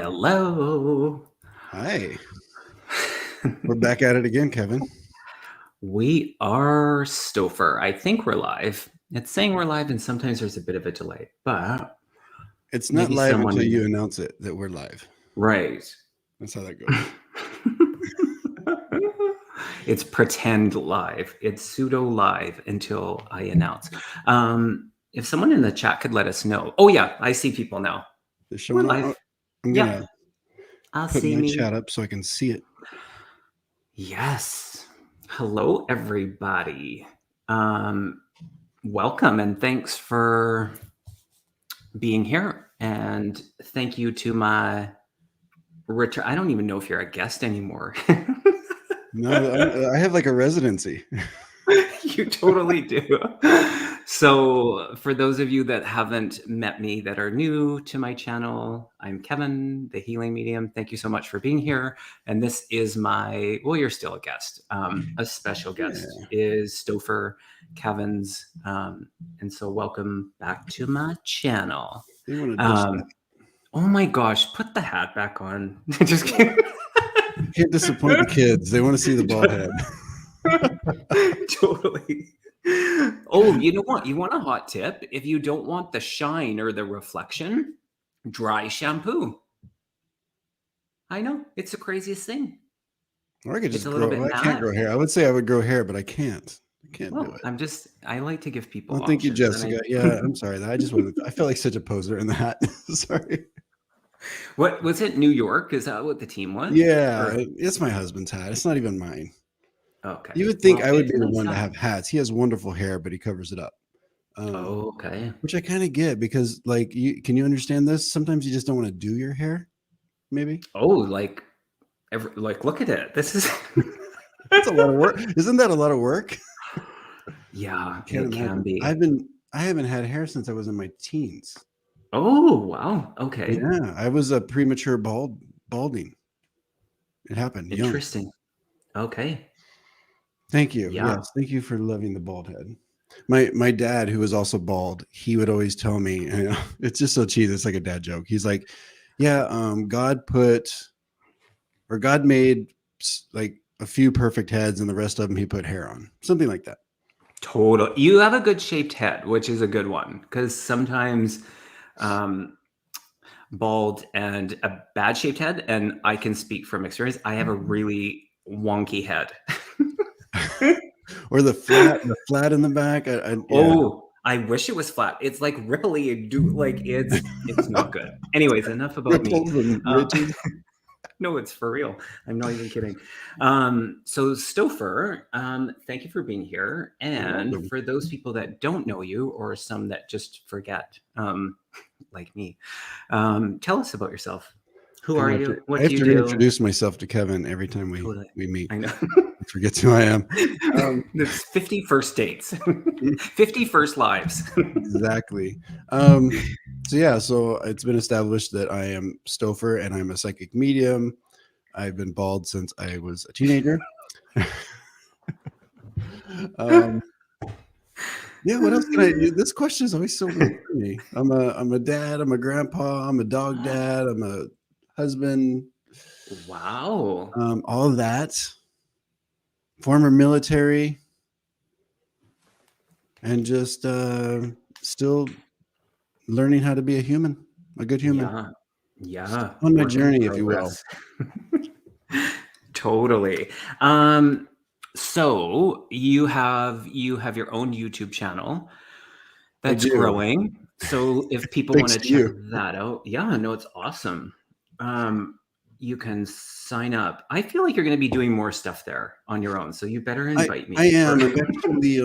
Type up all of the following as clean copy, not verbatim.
Hello. Hi. We're back at it again, Kevin. We are Stouffer. I think we're live. It's saying we're live, and sometimes there's a bit of a delay, but It's not maybe live someone until you announce it that we're live. right. That's how that goes. It's pretend live. It's pseudo live until I announce. If someone in the chat could let us know. Oh yeah, I see people now. They're showing We're up. live. I'm gonna I'll put see my me. chat up so I can see it. Yes. Hello, everybody. Welcome and thanks for being here. And thank you to my return. I don't even know if you're a guest anymore. No, I have like a residency. You totally do. So, for those of you that haven't met me that are new to my channel, I'm Kevin, the healing medium. Thank you so much for being here. And this is you're still a guest. A special guest is Stouffer, Kevin's. And so, welcome back to my channel. They want to dish that. Oh my gosh, put the hat back on. Just kidding. You can't disappoint the kids. They want to see the bald head. Totally. Oh, you know what? You want a hot tip? If you don't want the shine or the reflection, dry shampoo. I know. It's the craziest thing. Or I could just grow. I can't grow hair. I would say I would grow hair, but I can't. I can't do it. I like to give people Well, thank you, Jessica. Yeah, I'm sorry. I felt like such a poser in the hat. Sorry. What was it? New York? Is that what the team was? Yeah, it's my husband's hat. It's not even mine. Okay. You would think I would be the one to have hats. He has wonderful hair, but he covers it up. Okay. Which I kind of get because, like, can you understand this? Sometimes you just don't want to do your hair. Maybe. Oh, like, look at it. This is. That's a lot of work. Isn't that a lot of work? Yeah, it can be. I haven't had hair since I was in my teens. Oh wow. Okay. Yeah, I was a premature balding. It happened. Interesting. Young. Okay. Thank you. Yeah. Yes, thank you for loving the bald head. My dad, who was also bald, he would always tell me, and it's just so cheesy. It's like a dad joke. He's like, "Yeah, God made like a few perfect heads, and the rest of them He put hair on, something like that." Total. You have a good shaped head, which is a good one because sometimes bald and a bad shaped head, and I can speak from experience, I have a really wonky head. Or the flat in the back. Yeah. Oh, I wish it was flat. It's like ripply and it's not good. Anyways, enough about me. No, it's for real. I'm not even kidding. So Stouffer, thank you for being here. And for those people that don't know you or some that just forget, like me, tell us about yourself. Who are you? What do you do? I have to introduce myself to Kevin every time we meet. I know. He forgets who I am. It's 50 first dates, 50 first lives. Exactly. So it's been established that I am Stouffer and I'm a psychic medium. I've been bald since I was a teenager. Yeah, what else can I do? This question is always so weird for me. I'm a dad, I'm a grandpa, I'm a dog dad, I'm a husband. Wow. All of that. Former military. And just still learning how to be a human, a good human. Yeah. On my journey, if you will. Totally. So you have your own YouTube channel that's growing. So if people want to check that out, it's awesome. You can sign up. I feel like you're going to be doing more stuff there on your own. So you better invite me. I am. I've actually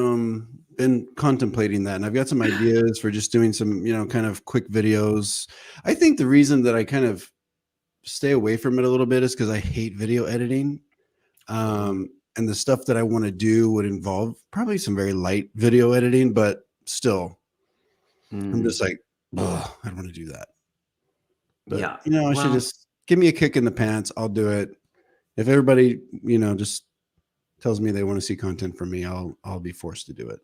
been contemplating that, and I've got some ideas for just doing some, kind of quick videos. I think the reason that I kind of stay away from it a little bit is because I hate video editing. And the stuff that I want to do would involve probably some very light video editing, but still, I'm just like, I don't want to do that. But, I should just give me a kick in the pants. I'll do it. If everybody, just tells me they want to see content from me, I'll be forced to do it.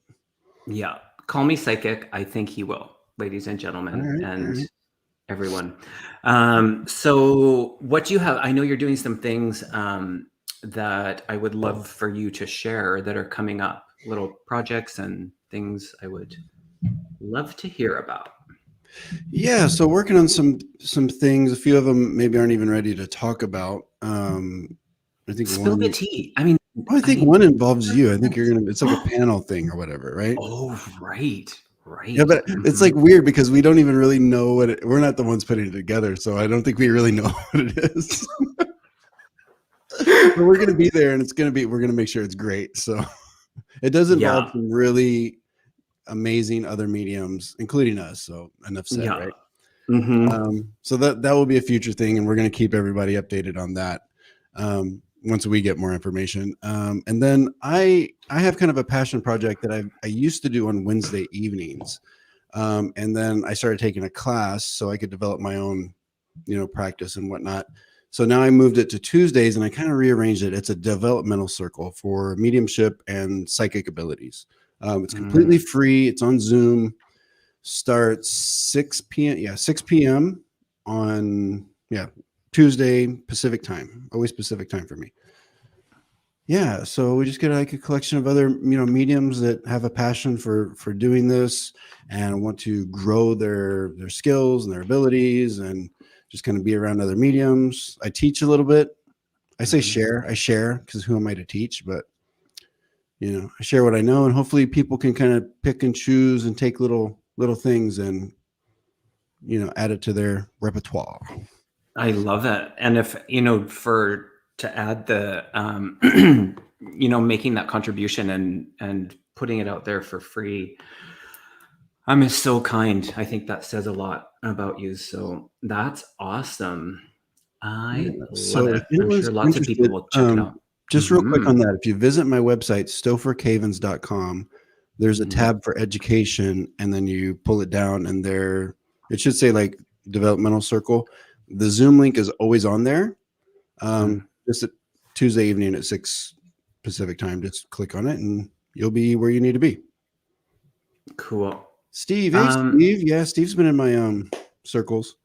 Yeah. Call me psychic. I think he will, ladies and gentlemen. everyone. So what do you have? I know you're doing some things that I would love for you to share that are coming up, little projects and things I would love to hear about. Yeah, so working on some things. A few of them maybe aren't even ready to talk about. I think Spill the one. tea. I mean, I think one involves you. I think you're gonna. It's like a panel thing or whatever, right? Oh, right, Yeah, right. but it's like weird because we don't even really know what we're not the ones putting it together, so I don't think we really know what it is. But we're gonna be there, and we're gonna make sure it's great. So it does involve some really amazing other mediums, including us. So enough said, right? So that will be a future thing, and we're going to keep everybody updated on that once we get more information. And then I have kind of a passion project that I used to do on Wednesday evenings, and then I started taking a class so I could develop my own, practice and whatnot. So now I moved it to Tuesdays, and I kind of rearranged it. It's a developmental circle for mediumship and psychic abilities. It's completely free. It's on Zoom. Starts 6 p.m. Yeah, 6 p.m. on Tuesday Pacific time. Always Pacific time for me. Yeah, so we just get like a collection of other mediums that have a passion for doing this and want to grow their skills and their abilities and just kind of be around other mediums. I teach a little bit. I say share. I share because who am I to teach? But I share what I know, and hopefully people can kind of pick and choose and take little things and add it to their repertoire. I love it. And if to add the making that contribution and putting it out there for free, I'm so kind. I think that says a lot about you. So that's awesome. I love it. I'm sure lots of people will check it out. Just real quick on that, if you visit my website, stoffercavens.com, there's a tab for education, and then you pull it down, and there it should say like developmental circle. The Zoom link is always on there. Just a Tuesday evening at 6 Pacific time. Just click on it, and you'll be where you need to be. Cool. Steve, hey Steve. Yeah, Steve's been in my circles.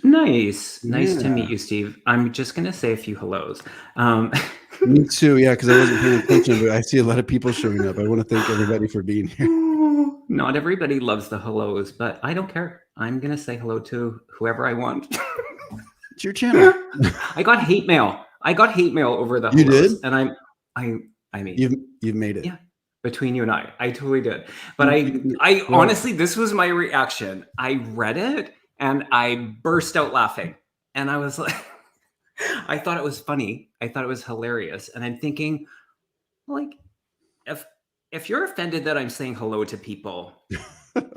Nice. Nice to meet you, Steve. I'm just gonna say a few hellos. Me too, yeah, because I wasn't paying attention, but I see a lot of people showing up. I want to thank everybody for being here. Not everybody loves the hellos, but I don't care. I'm gonna say hello to whoever I want. It's your channel. I got hate mail. Over the hellos. You did? And I mean you've made it. Yeah. Between you and I totally did. But I honestly, this was my reaction. I read it and I burst out laughing. And I was like, I thought it was funny. I thought it was hilarious. And I'm thinking, like, if you're offended that I'm saying hello to people,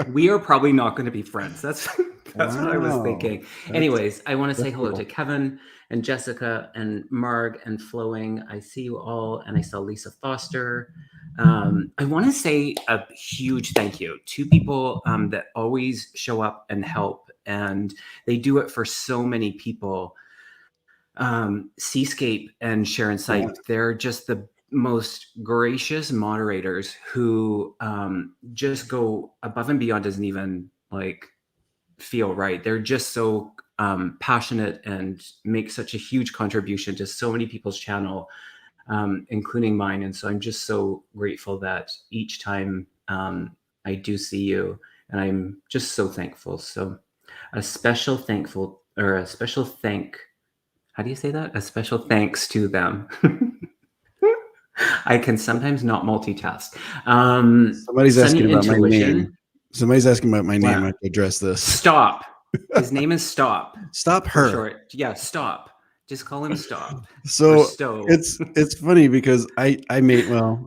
we are probably not going to be friends. That's what I was thinking. Anyways, I want to say hello to Kevin and Jessica and Marg and Flowing. I see you all, and I saw Lisa Foster. I want to say a huge thank you to people that always show up and help, and they do it for so many people. Seascape and Sharon Sight, they're just the most gracious moderators who just go above and beyond, doesn't even like feel right. They're just so passionate and make such a huge contribution to so many people's channel, including mine. And so I'm just so grateful that each time I do see you, and I'm just so thankful. So a special thanks to them. I can sometimes not multitask. Somebody's asking about my name. Somebody's asking about my name. I have to address this. Stop. His name is Stop. Stop her. Short. Yeah, Stop. Just call him Stop. So it's funny because a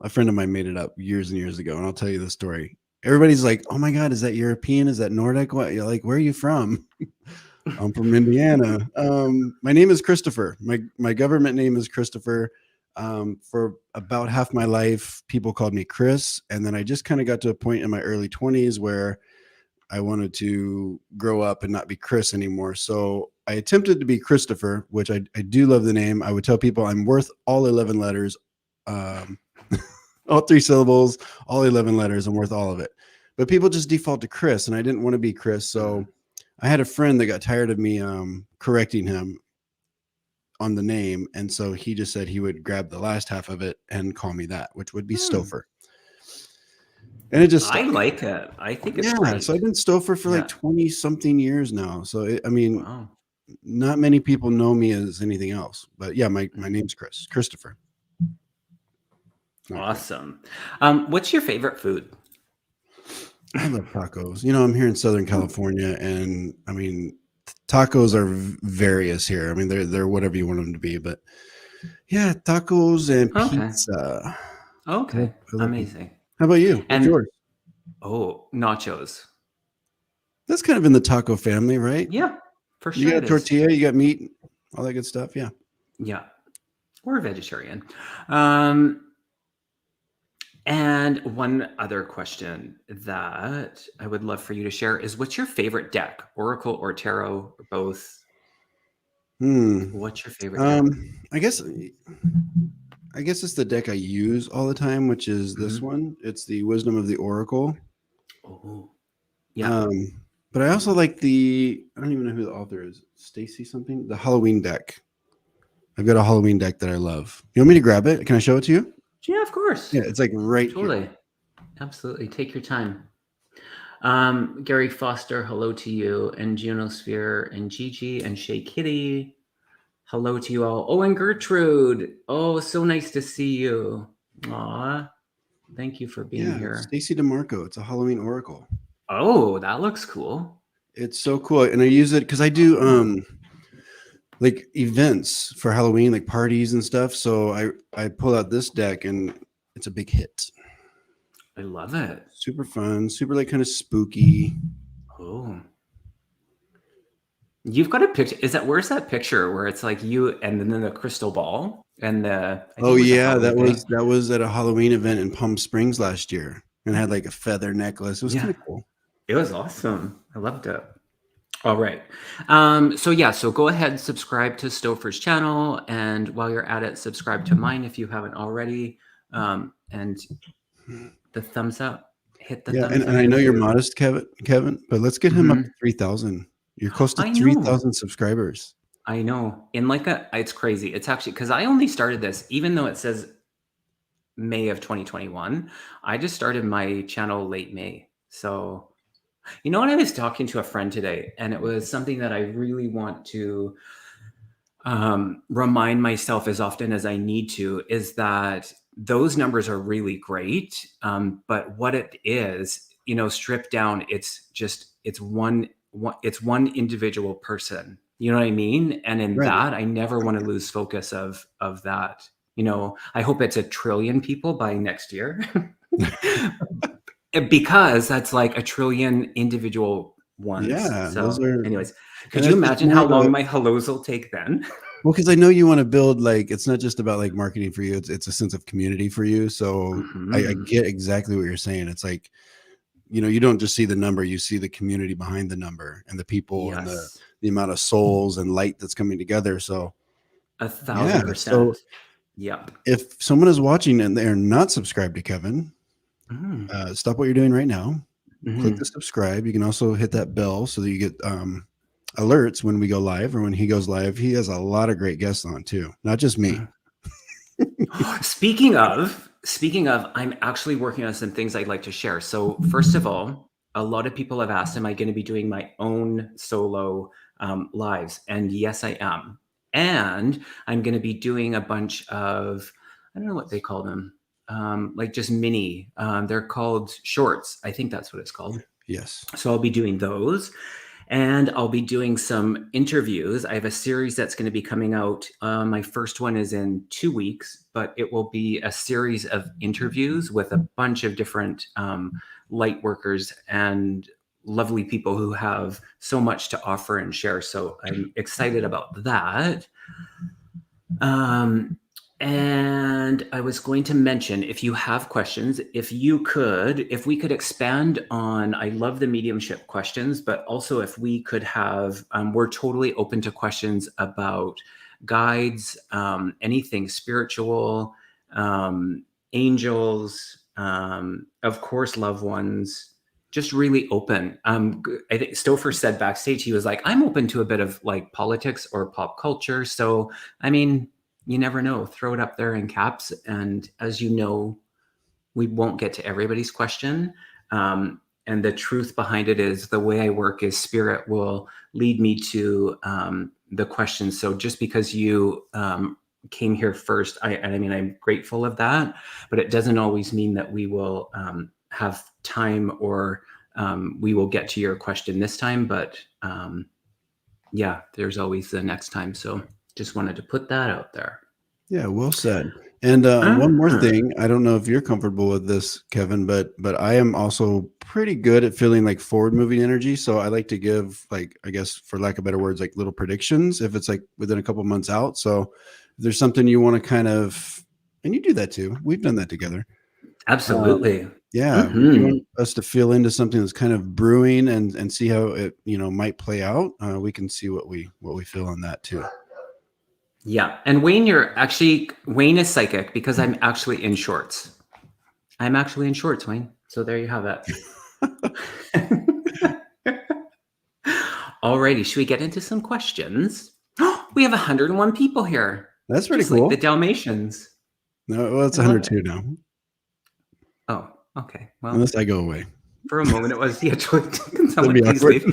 friend of mine made it up years and years ago, and I'll tell you the story. Everybody's like, "Oh my God, is that European? Is that Nordic? What?" You're like, "Where are you from?" I'm from Indiana. My name is Christopher. My government name is Christopher. For about half my life, people called me Chris, and then I just kind of got to a point in my early 20s where I wanted to grow up and not be Chris anymore. So I attempted to be Christopher, which I do love the name. I would tell people I'm worth all 11 letters, all 3 syllables, all 11 letters. I'm worth all of it. But people just default to Chris, and I didn't want to be Chris. So I had a friend that got tired of me correcting him on the name, and so he just said he would grab the last half of it and call me that, which would be Stouffer. And it just I stuck. like it. I think it's Yeah, great. so I've been Stouffer for like 20 something years now. So I mean, Wow. not many people know me as anything else, but yeah, my name's Christopher. Awesome. What's your favorite food? I love tacos. You know, I'm here in Southern California, and I mean, tacos are various here. I mean, they're whatever you want them to be, but yeah, tacos and Okay. pizza. Okay. I love pizza. Amazing. How about you? What's And yours? nachos. That's kind of in the taco family, right? Yeah, for You sure got it is. tortilla, you got meat, all that good stuff. Yeah. Yeah. Or vegetarian. And one other question that I would love for you to share is, what's your favorite deck? Oracle or tarot or both? What's your favorite deck? I guess it's the deck I use all the time, which is this one. It's the Wisdom of the Oracle. Oh, yeah. But I also like I don't even know who the author is. Stacy something. The Halloween deck. I've got a Halloween deck that I love. You want me to grab it? Can I show it to you? Yeah, of course. Yeah, it's like right Totally. here. Absolutely. Take your time. Gary Foster, hello to you, and Junosphere, and Gigi, and Shay Kitty. Hello to you all. Oh, and Gertrude. Oh, so nice to see you. Aw. Thank you for being here. Stacy DeMarco. It's a Halloween oracle. Oh, that looks cool. It's so cool. And I use it because I do like events for Halloween, like parties and stuff. So I pull out this deck and it's a big hit. I love it. Super fun, super like kind of spooky. Oh. You've got a picture. Where's that picture where it's like you and then the crystal ball and that was at a Halloween event in Palm Springs last year and had like a feather necklace. It was kind of cool. It was awesome. I loved it. All right. So go ahead and subscribe to Stouffer's channel, and while you're at it, subscribe to mine if you haven't already. And the thumbs up. Hit the thumbs up. And I know you're modest, Kevin, but let's get him up to 3,000. You're close to 3,000 subscribers. I know. It's crazy. It's actually because I only started this, even though it says May of 2021. I just started my channel late May. So, you know what? I was talking to a friend today, and it was something that I really want to remind myself as often as I need to, is that those numbers are really great. But what it is, stripped down, it's one individual person. You know what I mean? And in that, I never want to lose focus of that. I hope it's 1 trillion people by next year. Because that's like 1 trillion individual ones. Yeah. So anyways, could and you imagine how long my hellos will take then? Well, because I know you want to build, like, it's not just about like marketing for you. It's a sense of community for you. So I get exactly what you're saying. It's like, you don't just see the number, you see the community behind the number and the people and the amount of souls and light that's coming together. So 1,000%. So if someone is watching and they're not subscribed to Kevin, stop what you're doing right now. Click the subscribe. You can also hit that bell so that you get alerts when we go live or when he goes live. He has a lot of great guests on too, not just me. Speaking of, I'm actually working on some things I'd like to share. So first of all, a lot of people have asked, am I going to be doing my own solo lives? And yes, I am. And I'm going to be doing a bunch of, I don't know what they call them, like just mini. They're called shorts. I think that's what it's called. Yes. So I'll be doing those. And I'll be doing some interviews. I have a series that's going to be coming out. My first one is in 2 weeks, but it will be a series of interviews with a bunch of different light workers and lovely people who have so much to offer and share. So I'm excited about that. And I was going to mention, if you have questions, if we could expand on, I love the mediumship questions, but also if we could have, we're totally open to questions about guides, anything spiritual, angels, of course, loved ones, just really open. I think Stouffer said backstage, he was like, I'm open to a bit of like politics or pop culture. So, I mean, you never know. Throw it up there in caps. And as you know, we won't get to everybody's question. And the truth behind it is the way I work is spirit will lead me to the question. So just because you came here first, I mean, I'm grateful of that, but it doesn't always mean that we will have time or we will get to your question this time. But yeah, there's always the next time. So just wanted to put that out there. Yeah, well said. And one more thing, I don't know if you're comfortable with this, Kevin, but I am also pretty good at feeling like forward moving energy. So I like to give, like, I guess for lack of better words, like little predictions if it's like within a couple months out. So if there's something you want to kind of, and you do that too. We've done that together. Absolutely. Yeah. If you want us to feel into something that's kind of brewing and see how it, might play out, we can see what we feel on that too. Yeah. And Wayne is psychic because I'm actually in shorts. I'm actually in shorts, Wayne. So there you have it. Alrighty. Should we get into some questions? We have 101 people here. That's pretty cool. Like the Dalmatians. No, well, it's 102 now. Oh, okay. Well, unless I go away. For a moment, it was, yeah, can someone please leave?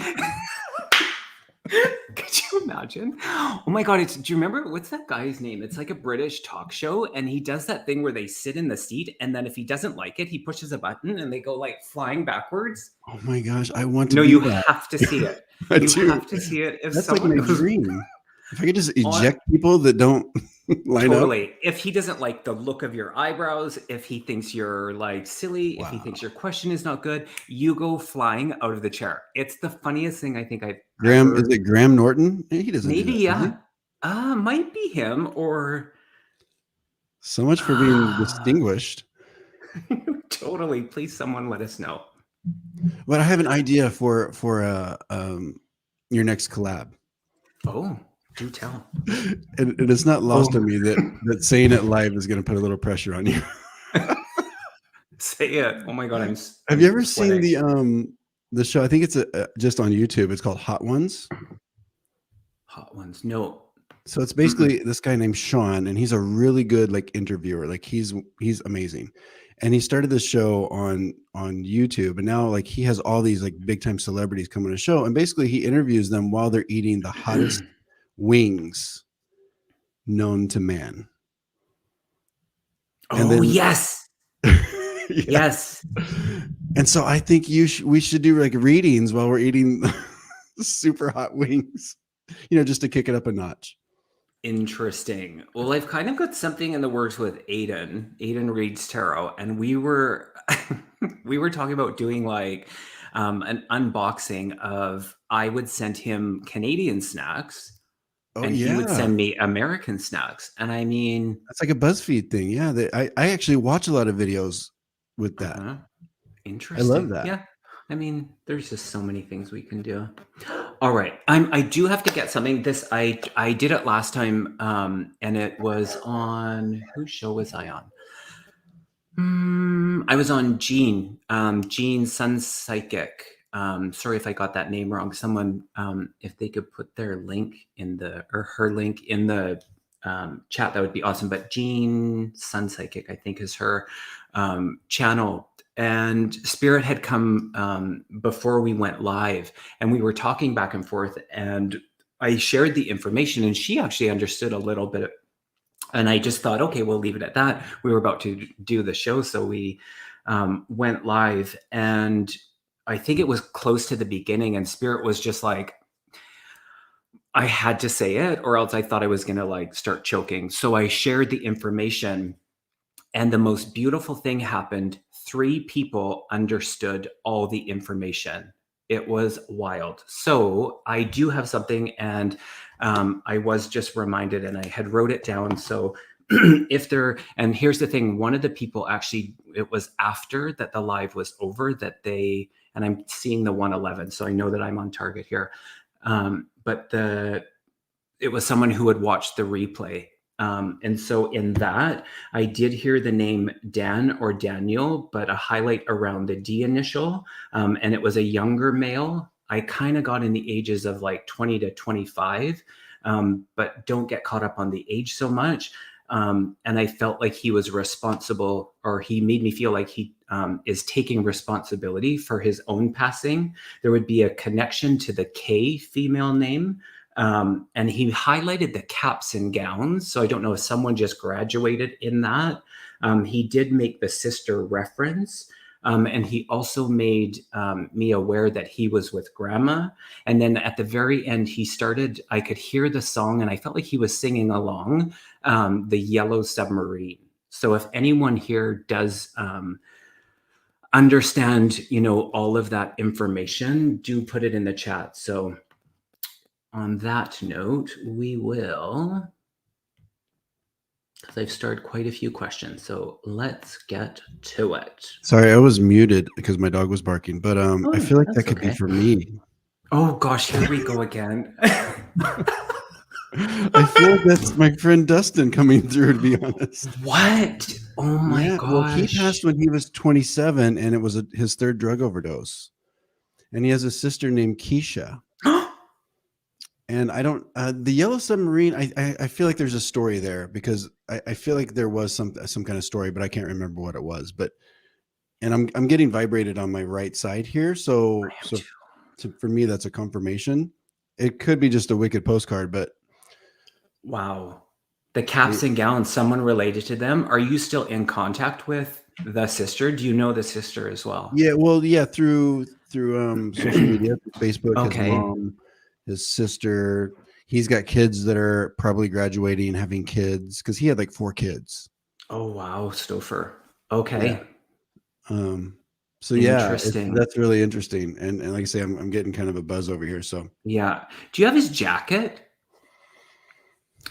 Could you imagine? Oh my God. Do you remember, what's that guy's name? It's like a British talk show. And he does that thing where they sit in the seat. And then if he doesn't like it, he pushes a button and they go like flying backwards. Oh my gosh. I want to No, do you that. have to see it. You have to see it. If that's like my dream. If I could just eject people that don't line totally. up. If he doesn't like the look of your eyebrows, if he thinks you're like silly, Wow. if he thinks your question is not good, you go flying out of the chair. It's the funniest thing I think I've ever... Is it Graham Norton? He doesn't maybe, do that, yeah. Might be him or... So much for being distinguished. Totally. Please, someone let us know. But I have an idea for your next collab. Oh, do tell. And it's not lost on me that saying it live is going to put a little pressure on you. Say it. Oh my God, Have you ever seen the show? I think it's just on YouTube. It's called Hot Ones. Hot Ones. No. So it's basically this guy named Sean, and he's a really good like interviewer. Like he's amazing. And he started this show on YouTube, and now like he has all these like big time celebrities come on a show, and basically he interviews them while they're eating the hottest wings known to man. And then, yes. Yes. And so I think we should do like readings while we're eating super hot wings, just to kick it up a notch. Interesting. Well, I've kind of got something in the works with Aiden. Aiden reads tarot, and we were talking about doing like an unboxing of, I would send him Canadian snacks, and he would send me American snacks. And I mean, that's like a BuzzFeed thing. Yeah, I actually watch a lot of videos with that. Interesting. I love that. Yeah. I mean, there's just so many things we can do. All right. I do have to get something. I did it last time, and it was on, whose show was I on? I was on Jean Sun Psychic. Sorry if I got that name wrong. Someone, if they could put their link her link in the chat, that would be awesome. But Jean Sun Psychic, I think, is her channel. And Spirit had come before we went live, and we were talking back and forth, and I shared the information, and she actually understood a little bit. And I just thought, okay, we'll leave it at that. We were about to do the show, so we went live, and I think it was close to the beginning, and Spirit was just like, I had to say it, or else I thought I was going to like start choking. So I shared the information, and the most beautiful thing happened. 3 people understood all the information. It was wild. So I do have something, and I was just reminded, and I had wrote it down. So and here's the thing, one of the people actually, it was after that the live was over and I'm seeing the 111. So I know that I'm on target here. But it was someone who had watched the replay. And so in that, I did hear the name Dan or Daniel, but a highlight around the D initial. And it was a younger male. I kind of got in the ages of like 20 to 25, but don't get caught up on the age so much. And I felt like he was responsible, or he made me feel like he is taking responsibility for his own passing. There would be a connection to the K female name. And he highlighted the caps and gowns. So I don't know if someone just graduated in that. He did make the sister reference. And he also made me aware that he was with grandma. And then at the very end, I could hear the song and I felt like he was singing along, the Yellow Submarine. So if anyone here does understand, all of that information, do put it in the chat. So on that note, we will, because I've started quite a few questions. So let's get to it. Sorry, I was muted because my dog was barking, but I feel like that could be for me. Oh gosh, here we go again. I feel like that's my friend Dustin coming through, to be honest. What? Oh my gosh. Well, he passed when he was 27 and it was his third drug overdose. And he has a sister named Keisha. And I don't, the Yellow Submarine, I feel like there's a story there, because I feel like there was some kind of story, but I can't remember what it was. And I'm getting vibrated on my right side here. So for me, that's a confirmation. It could be just a wicked postcard, but. Wow. The caps and gowns, someone related to them. Are you still in contact with the sister? Do you know the sister as well? Yeah. Well, yeah. Through social media, Facebook, okay. His mom, his sister. He's got kids that are probably graduating, having kids, because he had like 4 kids. Oh wow, Stouffer. Okay. Yeah. So yeah, that's really interesting. And like I say, I'm getting kind of a buzz over here. So yeah. Do you have his jacket?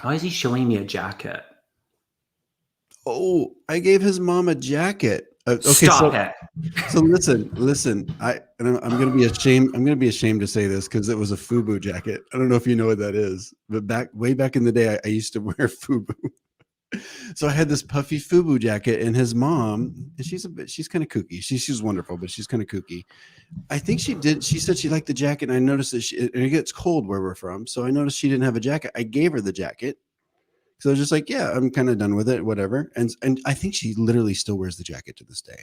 Why is he showing me a jacket? Oh, I gave his mom a jacket. Okay, Stop it. So listen. I'm gonna be ashamed. I'm gonna be ashamed to say this because it was a FUBU jacket. I don't know if you know what that is, but way back in the day, I used to wear FUBU. So I had this puffy FUBU jacket, and his mom, and she's kind of kooky. She's wonderful, but she's kind of kooky. I think she said she liked the jacket, and I noticed that and it gets cold where we're from, so I noticed she didn't have a jacket. I gave her the jacket. So I was just like, yeah, I'm kind of done with it, whatever. And I think she literally still wears the jacket to this day.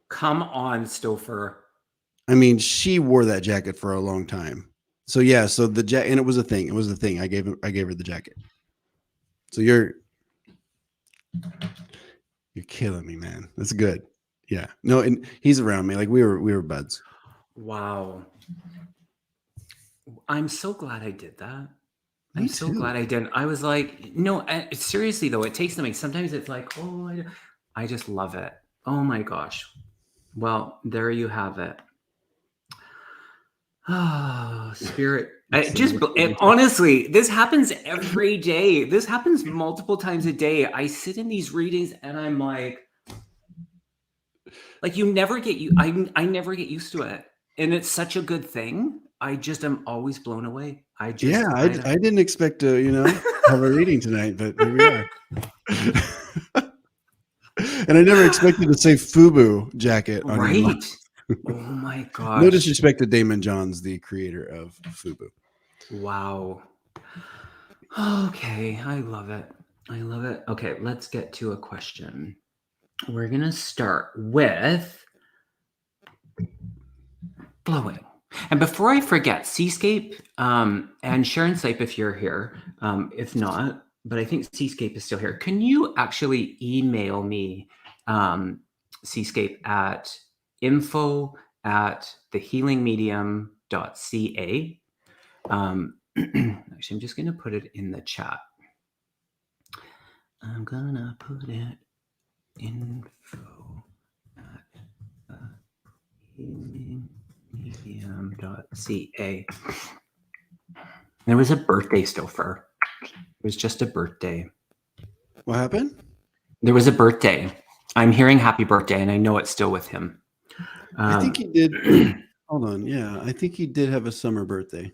Come on, Stouffer. I mean, she wore that jacket for a long time. So yeah, so the jacket, and it was a thing. It was a thing. I gave her the jacket. So you're killing me, man. That's good. Yeah. No, and he's around me. Like we were buds. Wow. I'm so glad I did that. I'm so glad I didn't. I was like, no, seriously though, it takes something. Sometimes it's like, oh, I just love it. Oh my gosh. Well, there you have it. Oh, spirit. Honestly, this happens every day. This happens multiple times a day. I sit in these readings and I'm like you never get I never get used to it. And it's such a good thing. I just am always blown away. I didn't expect to, have a reading tonight, but here we are. And I never expected to say FUBU jacket on your mind. Oh my gosh. No disrespect to Damon Johns, the creator of FUBU. Wow. Okay, I love it. I love it. Okay, let's get to a question. We're going to start with blowing. And before I forget, Seascape and Sharon Sipe, if you're here, if not, but I think Seascape is still here. Can you actually email me, Seascape, at info@thehealingmedium.ca? Actually, I'm just going to put it in the chat. I'm going to put it info@healingmedium.ca. There was a birthday, Stouffer. It was just a birthday. What happened? There was a birthday. I'm hearing happy birthday, and I know it's still with him. I think he did. Hold on. Yeah, I think he did have a summer birthday.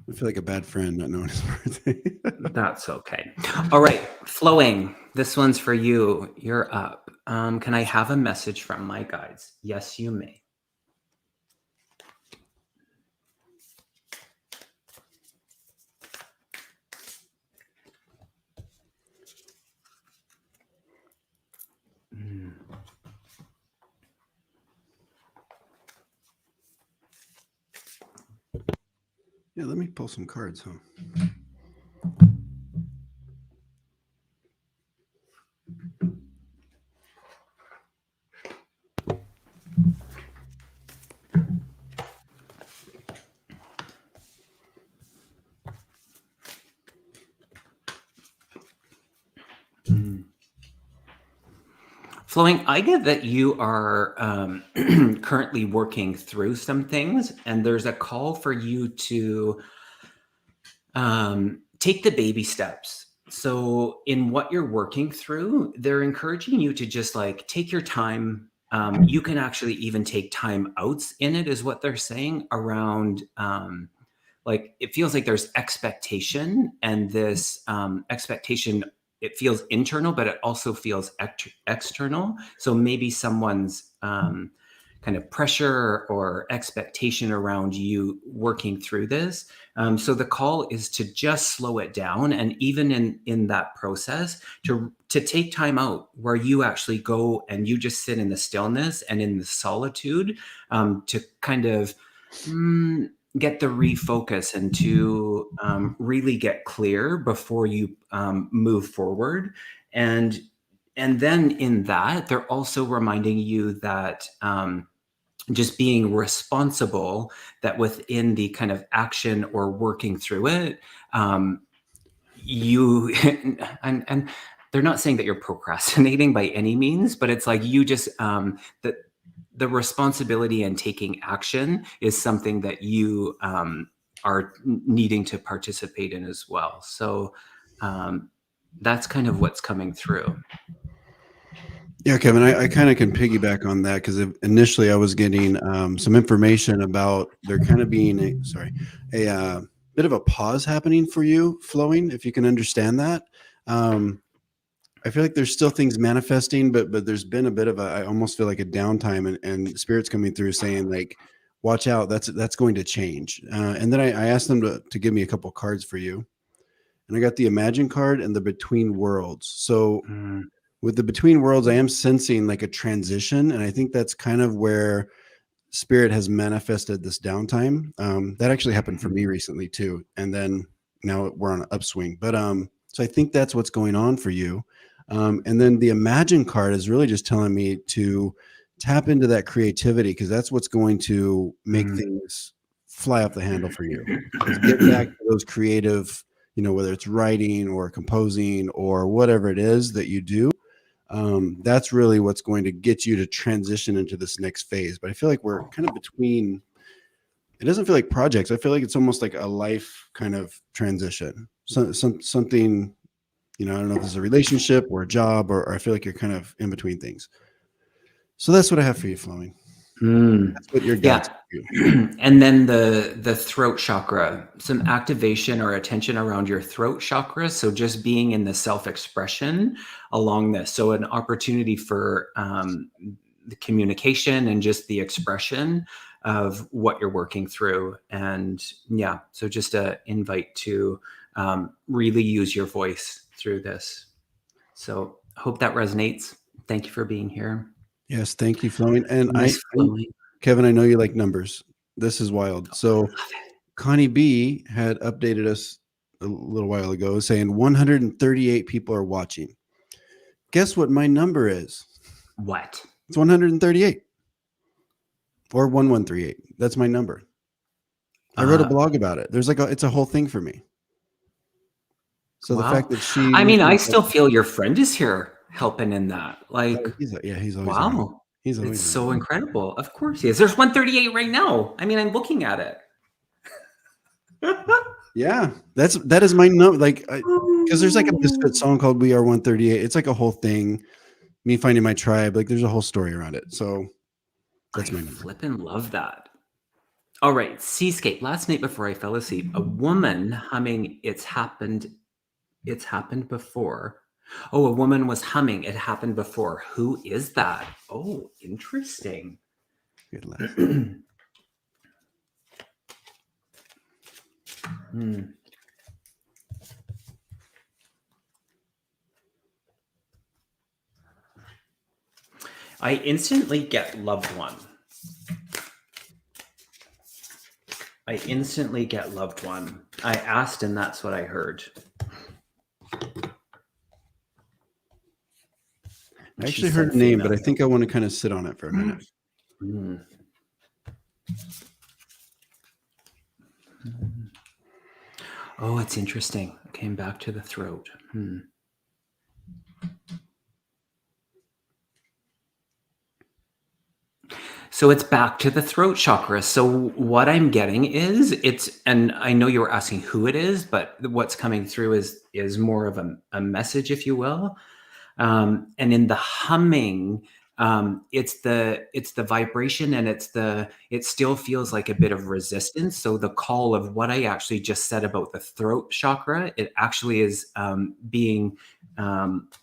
I feel like a bad friend not knowing his birthday. That's okay. All right, flowing. This one's for you. You're up. Can I have a message from my guides? Yes, you may. Yeah, let me pull some cards, huh? Flowing, I get that you are currently working through some things, and there's a call for you to take the baby steps. So, in what you're working through, they're encouraging you to just like take your time. You can actually even take time outs in it, is what they're saying around. Like it feels like there's expectation, and this expectation, it feels internal, but it also feels external. So maybe someone's kind of pressure or expectation around you working through this. So the call is to just slow it down, and even in that process, to take time out where you actually go and you just sit in the stillness and in the solitude, to kind of get the refocus and to really get clear before you move forward. And then in that, they're also reminding you that just being responsible, that within the kind of action or working through it, you and they're not saying that you're procrastinating by any means, but it's like you just that the responsibility and taking action is something that you are needing to participate in as well. So that's kind of what's coming through. Yeah, Kevin, I kind of can piggyback on that because initially I was getting some information about there kind of being a bit of a pause happening for you, flowing, if you can understand that. I feel like there's still things manifesting, but there's been a bit of I almost feel like a downtime, and spirits coming through saying like, watch out, that's going to change. And then I asked them to give me a couple cards for you. And I got the Imagine card and the Between Worlds. So with the Between Worlds, I am sensing like a transition. And I think that's kind of where spirit has manifested this downtime. That actually happened for me recently too. And then now we're on an upswing. But so I think that's what's going on for you. And then the Imagine card is really just telling me to tap into that creativity, because that's what's going to make things fly off the handle for you. Is get back to those creative, whether it's writing or composing or whatever it is that you do. That's really what's going to get you to transition into this next phase. But I feel like we're kind of between, it doesn't feel like projects. I feel like it's almost like a life kind of transition. Something, I don't know if it's a relationship or a job, or I feel like you're kind of in between things. So that's what I have for you, Flowing. That's what your guides do. And then the throat chakra, some activation or attention around your throat chakra. So just being in the self-expression along this. So an opportunity for the communication and just the expression of what you're working through. And yeah, so just a invite to really use your voice through this. So hope that resonates. Thank you for being here. Yes, thank you, Flowing. And Flowing. Kevin, I know you like numbers. This is wild. So Connie B had updated us a little while ago saying 138 people are watching. Guess what my number is? What? It's 138 or 1138. That's my number. I wrote a blog about it. There's it's a whole thing for me. So the fact that she, I still feel your friend is here helping in that. Like, he's always wow. around. It's so incredible. Of course he is. There's 138 right now. I'm looking at it. Yeah, that is my note. Like, because there's like a Misfit song called "We Are 138." It's like a whole thing. Me finding my tribe. Like, there's a whole story around it. So that's my number. Flippin' love that. All right, seascape. Last night before I fell asleep, a woman humming, it's happened before. Oh, a woman was humming, it happened before. Who is that? Oh, interesting. Good laugh. I instantly get loved one. I instantly get loved one. I asked and that's what I heard. I actually heard a name, but I think I want to kind of sit on it for a minute. Oh, it's interesting. It came back to the throat. So it's back to the throat chakra. So what I'm getting is and I know you were asking who it is, but what's coming through is more of a message, if you will. And in the humming, it's the vibration, and it still feels like a bit of resistance. So the call of what I actually just said about the throat chakra, it actually is being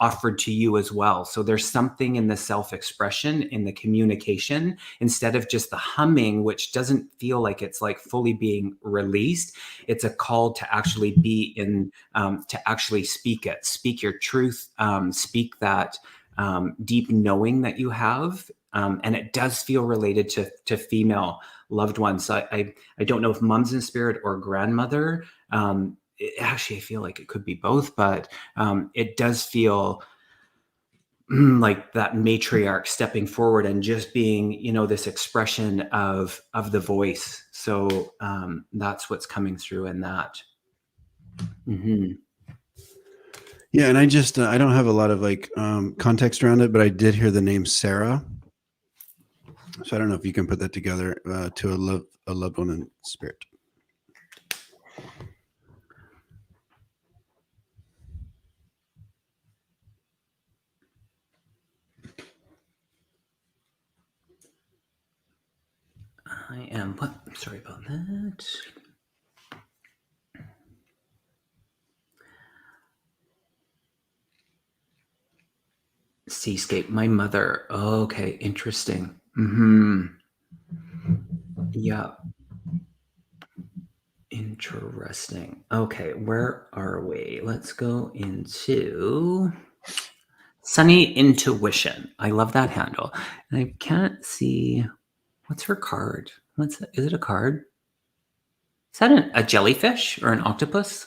offered to you as well. So there's something in the self-expression, in the communication, instead of just the humming, which doesn't feel like it's like fully being released. It's a call to actually be in, to actually speak your truth, speak that deep knowing that you have. And it does feel related to female loved ones. So I don't know if mom's in spirit or grandmother. Actually, I feel like it could be both, but it does feel like that matriarch stepping forward and just being, this expression of the voice. So that's what's coming through in that. Yeah, and I just I don't have a lot of like context around it, but I did hear the name Sarah. So I don't know if you can put that together to a loved one in spirit. I am. Sorry about that. Seascape, my mother. Okay, interesting. Yeah. Interesting. Okay, where are we? Let's go into Sunny Intuition. I love that handle. And I can't see, what's her card? Is it a card? Is that a jellyfish or an octopus?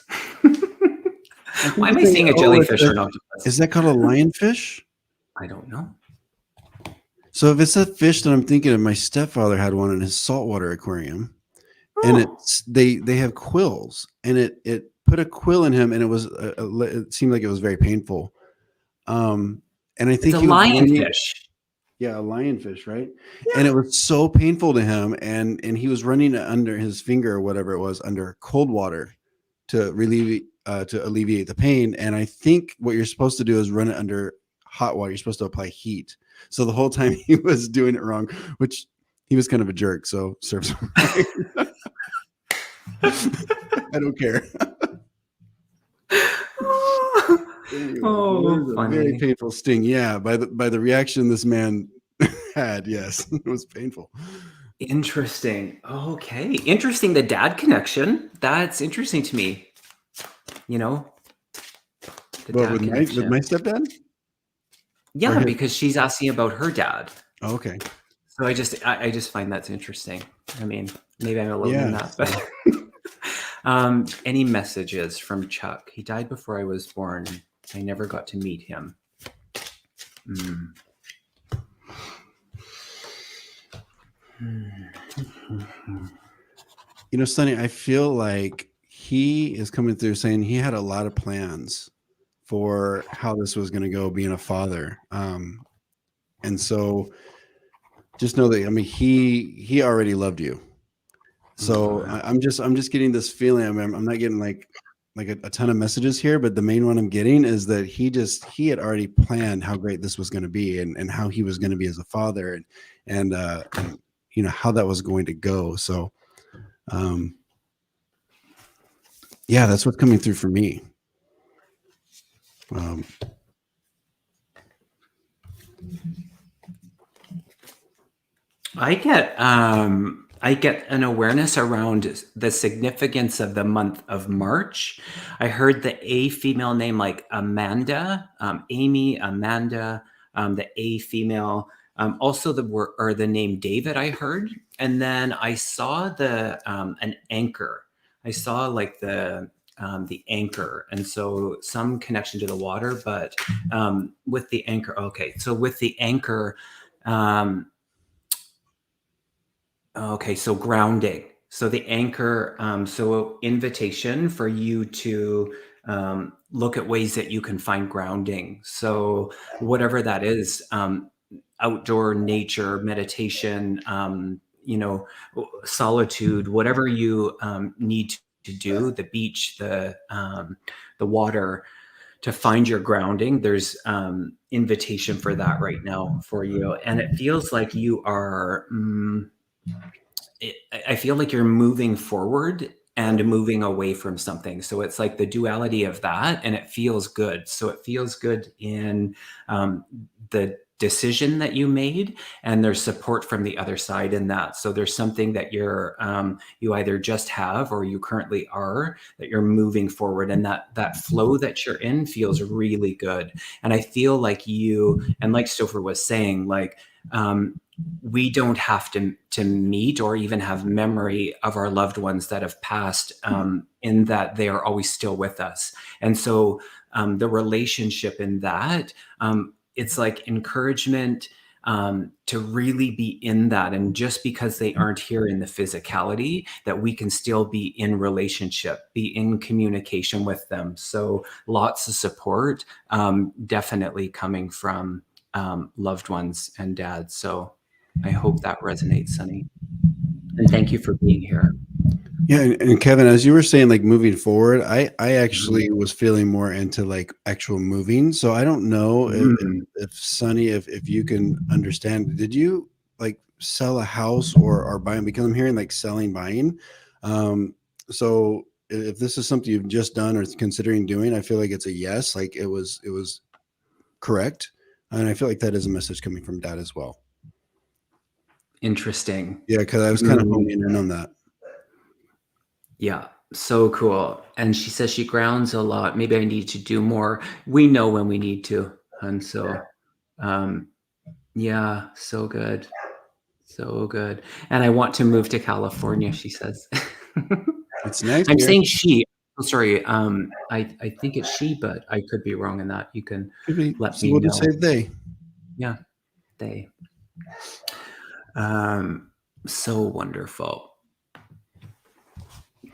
Why am I seeing a jellyfish or an octopus? Is that called a lionfish? I don't know. So if it's a fish that I'm thinking of, my stepfather had one in his saltwater aquarium, and they have quills, and it put a quill in him, and it seemed like it was very painful. And I think it's a lionfish. Yeah, a lionfish, right? Yeah. And it was so painful to him, and he was running it under his finger or whatever it was, under cold water to alleviate the pain. And I think what you're supposed to do is run it under hot water. You're supposed to apply heat. So the whole time he was doing it wrong, which he was kind of a jerk. So serves him right. I don't care. Oh, funny. Very painful sting. Yeah, by the reaction this man had. Yes, it was painful. Interesting. Okay, interesting. The dad connection. That's interesting to me. With my stepdad. Yeah, because she's asking about her dad. Oh, okay. So I just find that's interesting. I mean, maybe I'm alone in that, but any messages from Chuck? He died before I was born. I never got to meet him. Sonny, I feel like he is coming through saying he had a lot of plans for how this was going to go, being a father. And so just know that, I mean, he already loved you. So I'm just getting this feeling. I mean, I'm not getting like a ton of messages here, but the main one I'm getting is that he had already planned how great this was going to be, and how he was going to be as a father, and how that was going to go. So Yeah, that's what's coming through for me. I get an awareness around the significance of the month of March. I heard the A female name like Amanda, Amy, Amanda, the A female, also the name David I heard. And then I saw an anchor. I saw like the anchor, and so some connection to the water, but with the anchor. Okay, so with the anchor, okay, so grounding. So the anchor, so invitation for you to look at ways that you can find grounding. So whatever that is, outdoor nature, meditation, solitude, whatever you need to do, the beach, the water, to find your grounding. There's invitation for that right now for you, and it feels like you are. I feel like you're moving forward and moving away from something. So it's like the duality of that, and it feels good. So it feels good in the decision that you made, and there's support from the other side in that. So there's something that you either just have or you currently are, that you're moving forward, and that flow that you're in feels really good. And I feel like you, and like Stouffer was saying, like we don't have to meet or even have memory of our loved ones that have passed, in that they are always still with us. And so the relationship in that, it's like encouragement to really be in that. And just because they aren't here in the physicality, that we can still be in relationship, be in communication with them. So lots of support, definitely coming from loved ones and dads. So I hope that resonates, Sunny. And thank you for being here. Yeah, and Kevin, as you were saying, like moving forward, I actually was feeling more into like actual moving. So I don't know if Sunny, if you can understand, did you like sell a house or buying? Because I'm hearing like selling, buying. So if this is something you've just done or considering doing, I feel like it's a yes. Like it was correct, and I feel like that is a message coming from Dad as well. Interesting. Yeah, because I was kind of honing in on that. Yeah, so cool. And she says she grounds a lot. Maybe I need to do more. We know when we need to. And so, yeah, so good. So good. And I want to move to California, she says. It's nice. I'm saying she. Oh, sorry. I think it's she, but I could be wrong in that. You can let me We'll know. just say they. Yeah, they. So wonderful.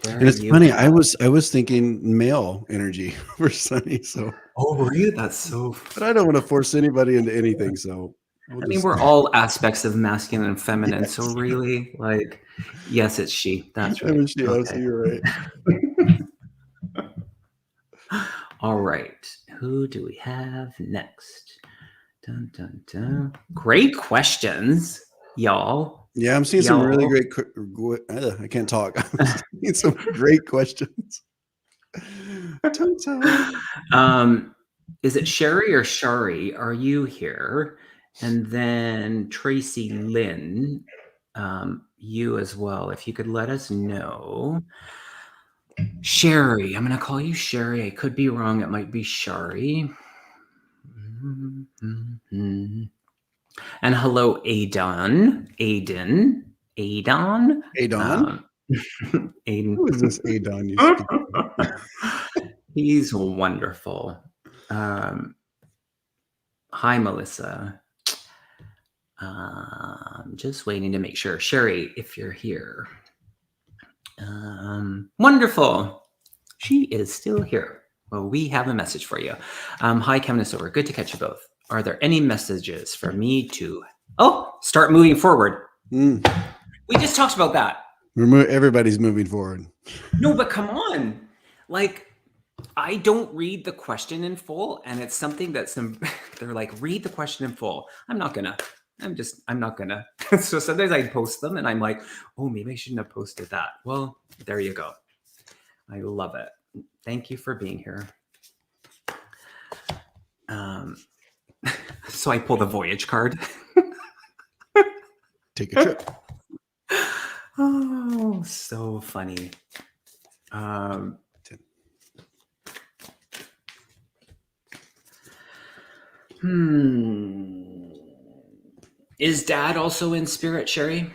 And it's funny. I was thinking male energy for Sunny. So. Oh, were you? That's so. But I don't want to force anybody into anything. So. We're all aspects of masculine and feminine. Yes. So really, like, yes, it's she. That's right. She, okay. You're right. All right. Who do we have next? Dun, dun, dun. Great questions, y'all. Yeah, I'm seeing some really great. I can't talk. I'm seeing some great questions. Is it Sherry or Shari? Are you here? And then Tracy Lynn, you as well. If you could let us know. Sherry, I'm going to call you Sherry. I could be wrong. It might be Shari. Mm-hmm. And hello, Adon. Aiden. Adon? Aiden. Who is this Adon you speak? He's wonderful. Hi, Melissa. Just waiting to make sure. Sherry, if you're here. Wonderful. She is still here. Well, we have a message for you. Hi, Kevin and Stouffer. Good to catch you both. Are there any messages for me to start moving forward? We just talked about that. Everybody's moving forward. No, but come on. Like, I don't read the question in full, and it's something that they're like, read the question in full. I'm not gonna. I'm not gonna. So sometimes I post them and I'm like, oh, maybe I shouldn't have posted that. Well, there you go. I love it. Thank you for being here. So I pull the voyage card. Take a trip. Oh, so funny. Is Dad also in spirit, Sherry?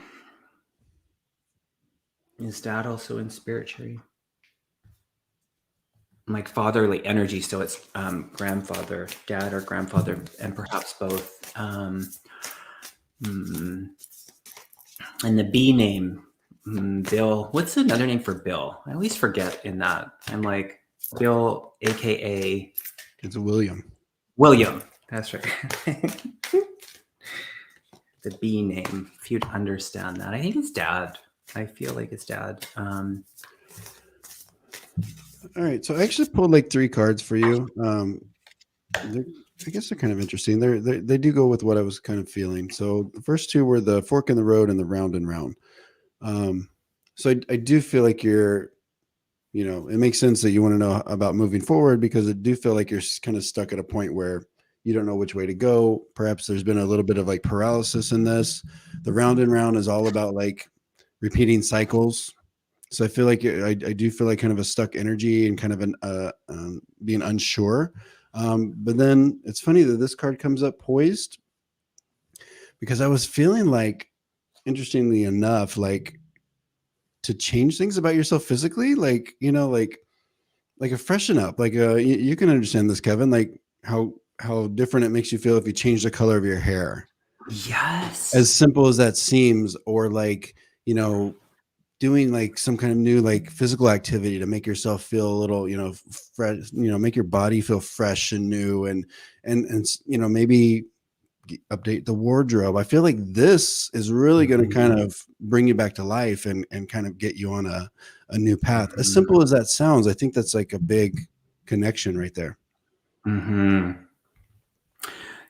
Is Dad also in spirit, Sherry? Like fatherly energy, so it's grandfather, dad, or grandfather, and perhaps both. And the B name, Bill. What's another name for Bill? I always forget in that. I'm like Bill, aka. It's William. William. That's right. The B name, if you'd understand that. I think it's Dad. I feel like it's Dad. All right, so I actually pulled like 3 cards for you. I guess they're kind of interesting. They do go with what I was kind of feeling. So the first 2 were the fork in the road and the round and round. So I do feel like you're, it makes sense that you want to know about moving forward, because I do feel like you're kind of stuck at a point where you don't know which way to go. Perhaps there's been a little bit of like paralysis in this. The round and round is all about like repeating cycles. So I feel like I do feel like kind of a stuck energy and kind of an being unsure. But then it's funny that this card comes up poised, because I was feeling like, interestingly enough, like to change things about yourself physically, like, like a freshen up, like you can understand this, Kevin, like how different it makes you feel if you change the color of your hair. Yes. As simple as that seems, or like, doing like some kind of new like physical activity to make yourself feel a little, fresh, make your body feel fresh and new, and maybe update the wardrobe. I feel like this is really going to kind of bring you back to life and kind of get you on a new path. As simple as that sounds, I think that's like a big connection right there.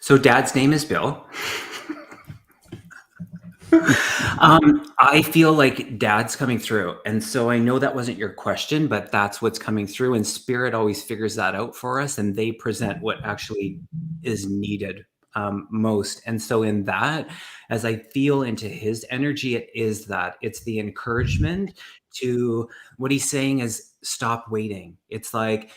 So Dad's name is Bill. I feel like Dad's coming through. And so I know that wasn't your question, but that's what's coming through. And Spirit always figures that out for us, and they present what actually is needed most. And so in that, as I feel into his energy, it's the encouragement to what he's saying is stop waiting. It's like,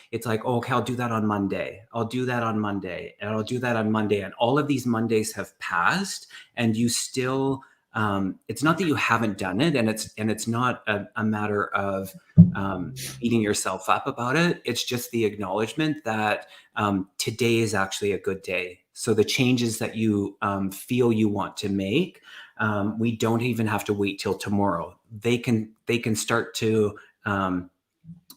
oh, okay, I'll do that on Monday. I'll do that on Monday. And I'll do that on Monday. And all of these Mondays have passed, and you still, it's not that you haven't done it, and it's not a matter of beating yourself up about it. It's just the acknowledgement that today is actually a good day. So the changes that you feel you want to make, we don't even have to wait till tomorrow. They can start to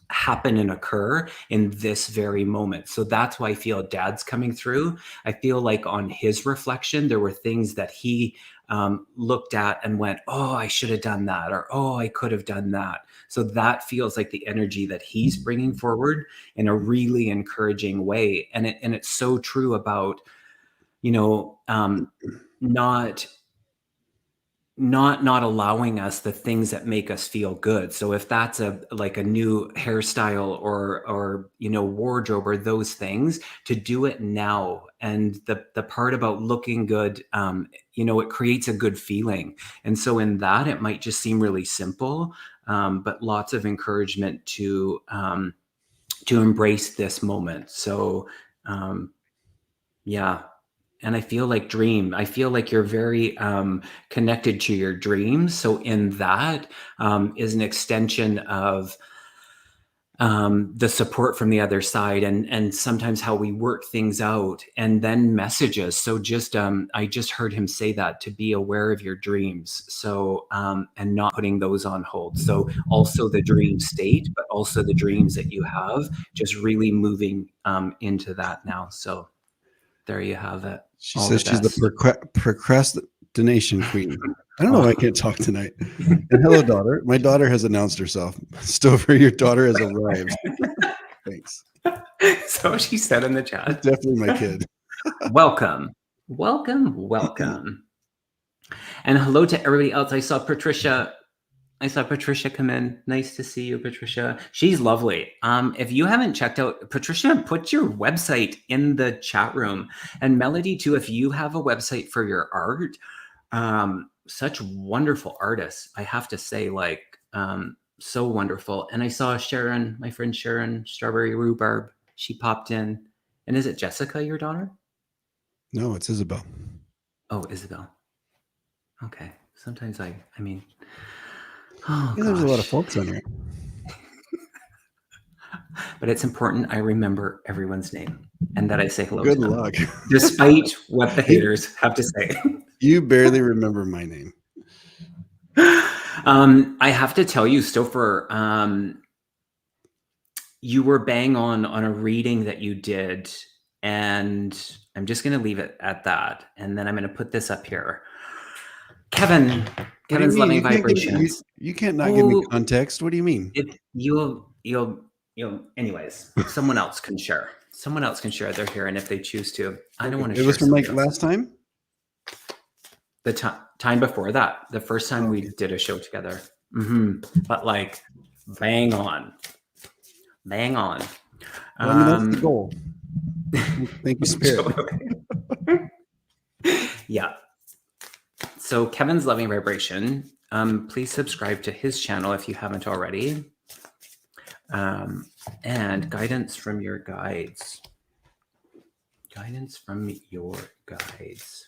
happen and occur in this very moment. So that's why I feel Dad's coming through. I feel like on his reflection, there were things that he looked at and went, oh, I should have done that, or oh, I could have done that. So that feels like the energy that he's bringing forward in a really encouraging way. And it's so true about, not allowing us the things that make us feel good. So if that's like a new hairstyle or wardrobe or those things, to do it now. And the part about looking good, it creates a good feeling. And so in that, it might just seem really simple, but lots of encouragement to embrace this moment. So yeah. And I feel like you're very connected to your dreams. So in that is an extension of the support from the other side, and sometimes how we work things out, and then messages. So just I just heard him say that, to be aware of your dreams. So and not putting those on hold. So also the dream state, but also the dreams that you have, just really moving into that now. So there you have it. She says she's the procrastination queen. I don't know why I can't talk tonight. And hello, daughter. My daughter has announced herself. Stouffer, your daughter has arrived. Thanks. So she said in the chat. Definitely my kid. Welcome. Welcome. Welcome. And hello to everybody else. I saw Patricia come in. Nice to see you, Patricia. She's lovely. If you haven't checked out Patricia, put your website in the chat room. And Melody too, if you have a website for your art, such wonderful artists, I have to say, like, so wonderful. And I saw Sharon, my friend Sharon, Strawberry Rhubarb, she popped in. And is it Jessica, your daughter? No, it's Isabel. Oh, Isabel. Okay. Sometimes I mean, oh, yeah, there's a lot of folks on here. But it's important I remember everyone's name and that I say hello Good to them. luck. Despite what the haters have to say. You barely remember my name. I have to tell you, Stouffer, you were bang on a reading that you did, and I'm just going to leave it at that. And then I'm going to put this up here. Kevin's loving vibrations. You can't not give me context. What do you mean? You'll anyways, someone else can share. Someone else can share. They're here, and if they choose to, I don't want to share. It was from like last time? The time before that, the first time we did a show together. But like, bang on. Well, I mean, that's the goal. Thank you, Spirit. Yeah. So Kevin's loving vibration. Please subscribe to his channel if you haven't already. And guidance from your guides. Guidance from your guides.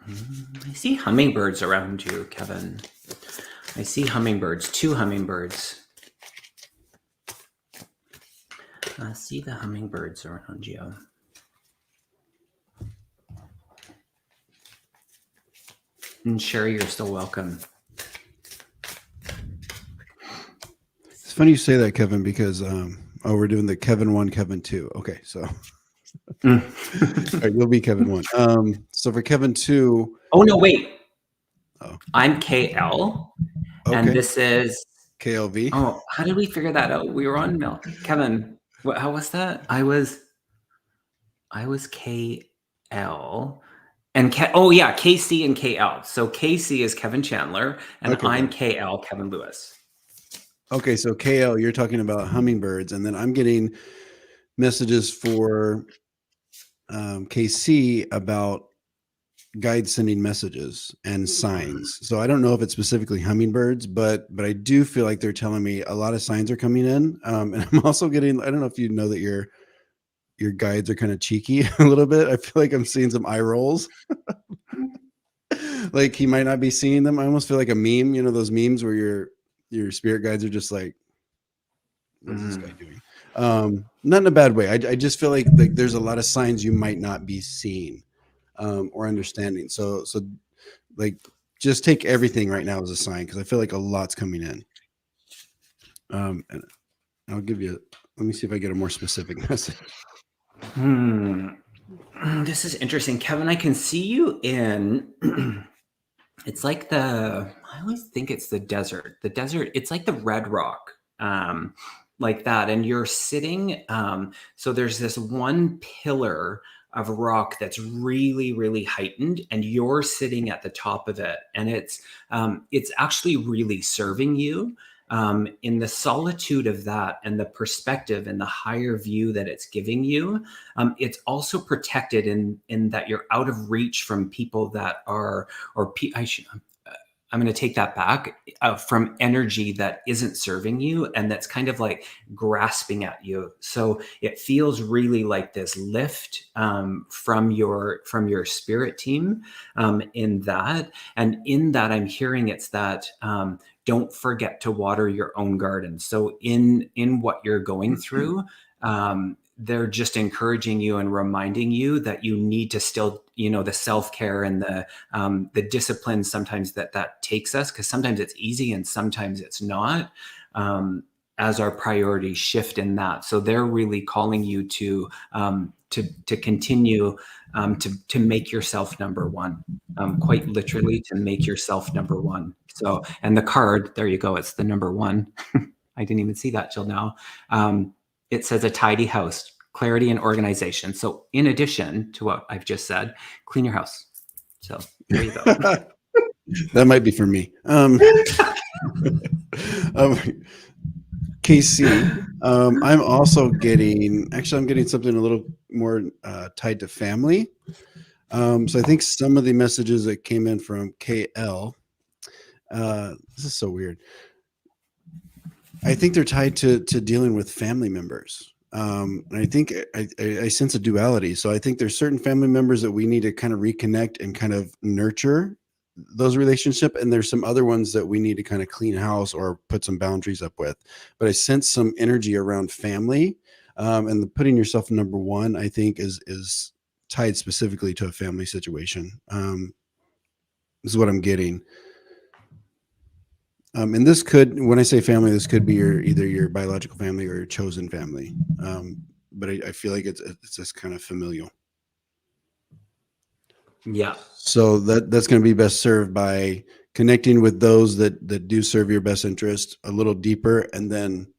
I see hummingbirds around you, Kevin. I see hummingbirds, 2 hummingbirds. I see the hummingbirds around you. And Sherry, you're still welcome. It's funny you say that, Kevin, because we're doing the Kevin 1, Kevin 2. Okay, so all right, you'll be Kevin 1. So for Kevin 2. Oh no, wait. Oh. I'm KL. Okay. And this is KLV. Oh, how did we figure that out? We were on milk. Kevin, how was that? I was KL. And KC and KL. So KC is Kevin Chandler, and okay, I'm KL, Kevin Lewis. Okay, so KL, you're talking about hummingbirds, and then I'm getting messages for KC about guides sending messages and signs. So I don't know if it's specifically hummingbirds, but I do feel like they're telling me a lot of signs are coming in. And I'm also getting, I don't know if you know that your guides are kind of cheeky a little bit. I feel like I'm seeing some eye rolls. Like he might not be seeing them. I almost feel like a meme, you know, those memes where your spirit guides are just like, what's this guy doing? Not in a bad way. I just feel like there's a lot of signs you might not be seeing or understanding. So like just take everything right now as a sign, because I feel like a lot's coming in. And I'll give you, let me see if I get a more specific message. This is interesting. Kevin, I can see you in, it's like I always think it's the desert. The desert, it's like the Red Rock, like that. And you're sitting, so there's this one pillar of rock that's really, really heightened, and you're sitting at the top of it. And it's actually really serving you. In the solitude of that and the perspective and the higher view that it's giving you, it's also protected in that you're out of reach from people that are, I'm going to take that back, from energy that isn't serving you and that's kind of like grasping at you. So it feels really like this lift from your spirit team in that. And in that, I'm hearing it's that don't forget to water your own garden. So in what you're going through, they're just encouraging you and reminding you that you need to still, the self-care and the discipline sometimes that takes us, because sometimes it's easy and sometimes it's not, as our priorities shift in that. So they're really calling you to continue to make yourself number one, quite literally to make yourself number one. So, and the card, there you go. It's the number one. I didn't even see that till now. it says a tidy house, clarity and organization. So in addition to what I've just said, clean your house. So there you go. That might be for me. KC, I'm also getting something a little more tied to family. So I think some of the messages that came in from KL, this is so weird. I think they're tied to dealing with family members. And I think I sense a duality. So I think there's certain family members that we need to kind of reconnect and kind of nurture those relationships, and there's some other ones that we need to kind of clean house or put some boundaries up with. But I sense some energy around family, and the putting yourself number one, I think, is tied specifically to a family situation. This is what I'm getting. And this could, when I say family, this could be either your biological family or your chosen family. But I feel like it's just kind of familial. Yeah. So that's going to be best served by connecting with those that do serve your best interest a little deeper, and then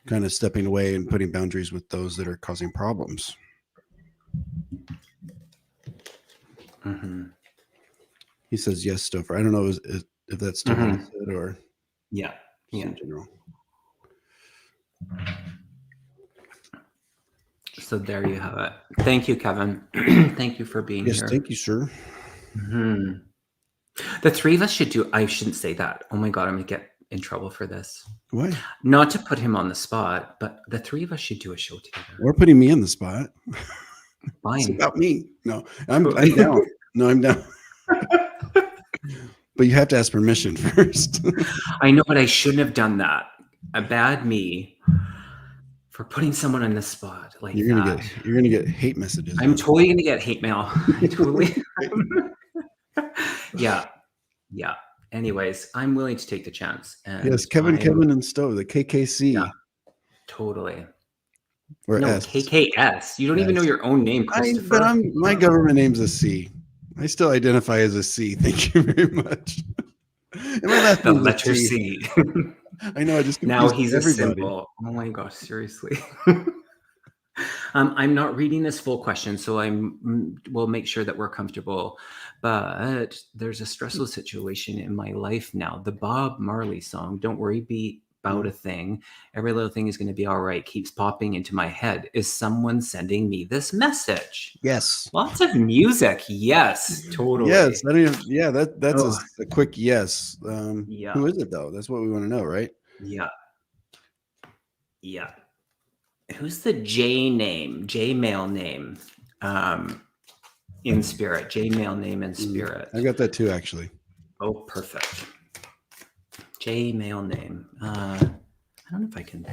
kind of stepping away and putting boundaries with those that are causing problems. Mm-hmm. He says yes, Stouffer. I don't know if that's to what he said or in general. So there you have it. Thank you, Kevin. Thank you for being here. Yes, thank you, sir. Mm-hmm. The three of us should do. I shouldn't say that. Oh my God, I'm gonna get in trouble for this. Why? Not to put him on the spot, but the three of us should do a show together. Or putting me in the spot. Fine. It's about me. No, I'm down. No, I'm down. But you have to ask permission first. I know, but I shouldn't have done that. A bad me for putting someone on the spot like you're that. You're gonna get hate messages. I'm totally gonna get hate mail. Totally. Yeah. Anyways, I'm willing to take the chance. And yes, Kevin and Stowe, the KKC. Yeah, totally. Or no, S. KKS. You don't even know your own name, Christopher. My government name's a C. I still identify as a C. Thank you very much. The letter C. I know. I just now he's a symbol. Oh my gosh, seriously. I'm not reading this full question, so we'll make sure that we're comfortable. But there's a stressful situation in my life now. The Bob Marley song, "Don't Worry, Be About a Thing. Every Little Thing Is Going to Be All Right," keeps popping into my head. Is someone sending me this message? Yes. Lots of music. Yes, totally. Yes. That's a quick yes. Who is it though? That's what we want to know, right? Yeah. Who's the J male name? In spirit. J male name in spirit. I got that too, actually. Oh, perfect. J male name. I don't know if I can.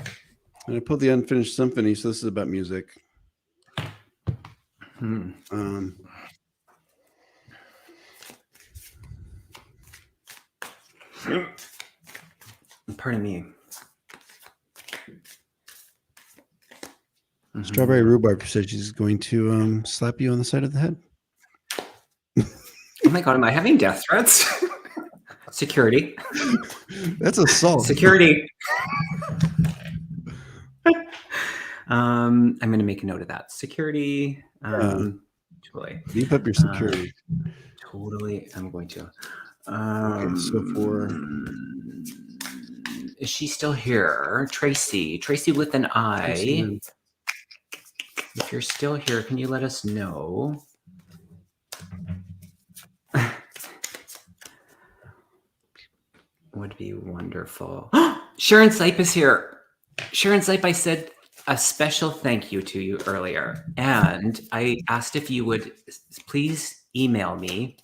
And I pulled the Unfinished Symphony, so this is about music. Pardon me. Strawberry Rhubarb said she's going to slap you on the side of the head. Oh my God, am I having death threats? Security. That's assault. Security. I'm going to make a note of that. Security. Totally. Beef up your security. Totally. I'm going to. Okay, so is she still here? Tracy with an I. If you're still here, can you let us know? Would be wonderful. Sharon Sipe is here. Sharon Sipe, I said a special thank you to you earlier, and I asked if you would please email me.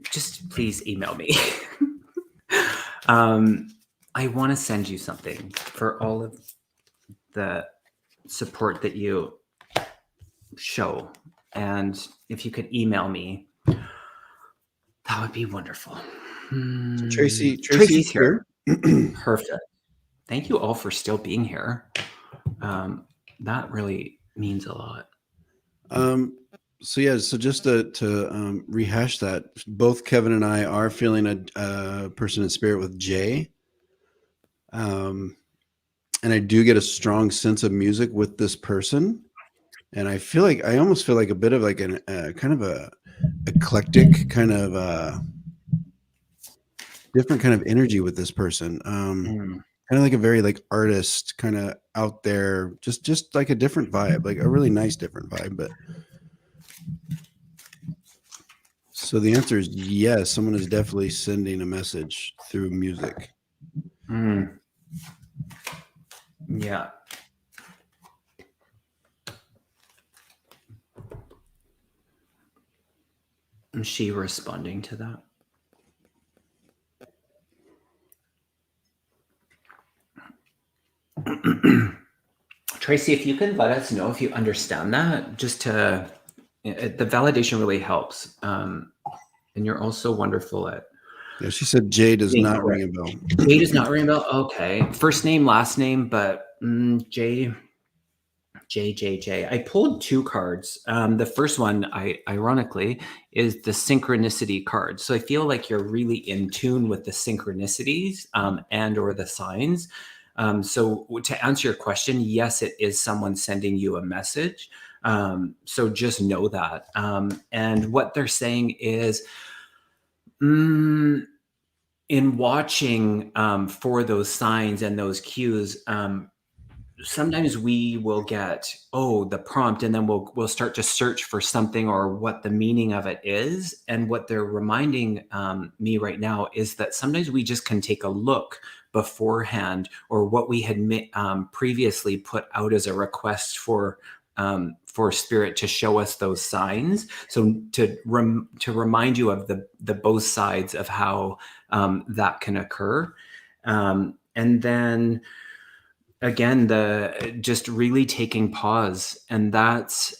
Just please email me. I want to send you something for all of the support that you show, and if you could email me, that would be wonderful. So Tracy's here. Perfect. Thank you all for still being here. That really means a lot. So just to rehash that, both Kevin and I are feeling a person in spirit with Jay. and I do get a strong sense of music with this person. And I feel like I almost feel like a bit of like an kind of a eclectic kind of different kind of energy with this person. Kind of like a very like artist kind of out there, just like a different vibe, like a really nice different vibe. But so the answer is yes, someone is definitely sending a message through music. Yeah. Is she responding to that? Tracy, if you can let us know if you understand that, just to the validation really helps. And you're also wonderful at. Yeah, she said Jay does not ring a bell. Jay does not ring a bell. Okay, first name, last name, but Jay. I pulled 2 cards. The first one, ironically, is the synchronicity card. So I feel like you're really in tune with the synchronicities and or the signs. So to answer your question, yes, it is someone sending you a message. So just know that. And what they're saying is, in watching for those signs and those cues, sometimes we will get the prompt, and then we'll start to search for something or what the meaning of it is. And what they're reminding me right now is that sometimes we just can take a look beforehand, or what we had previously put out as a request for spirit to show us those signs. So to remind you of the both sides of how that can occur. And then again, just really taking pause, and that's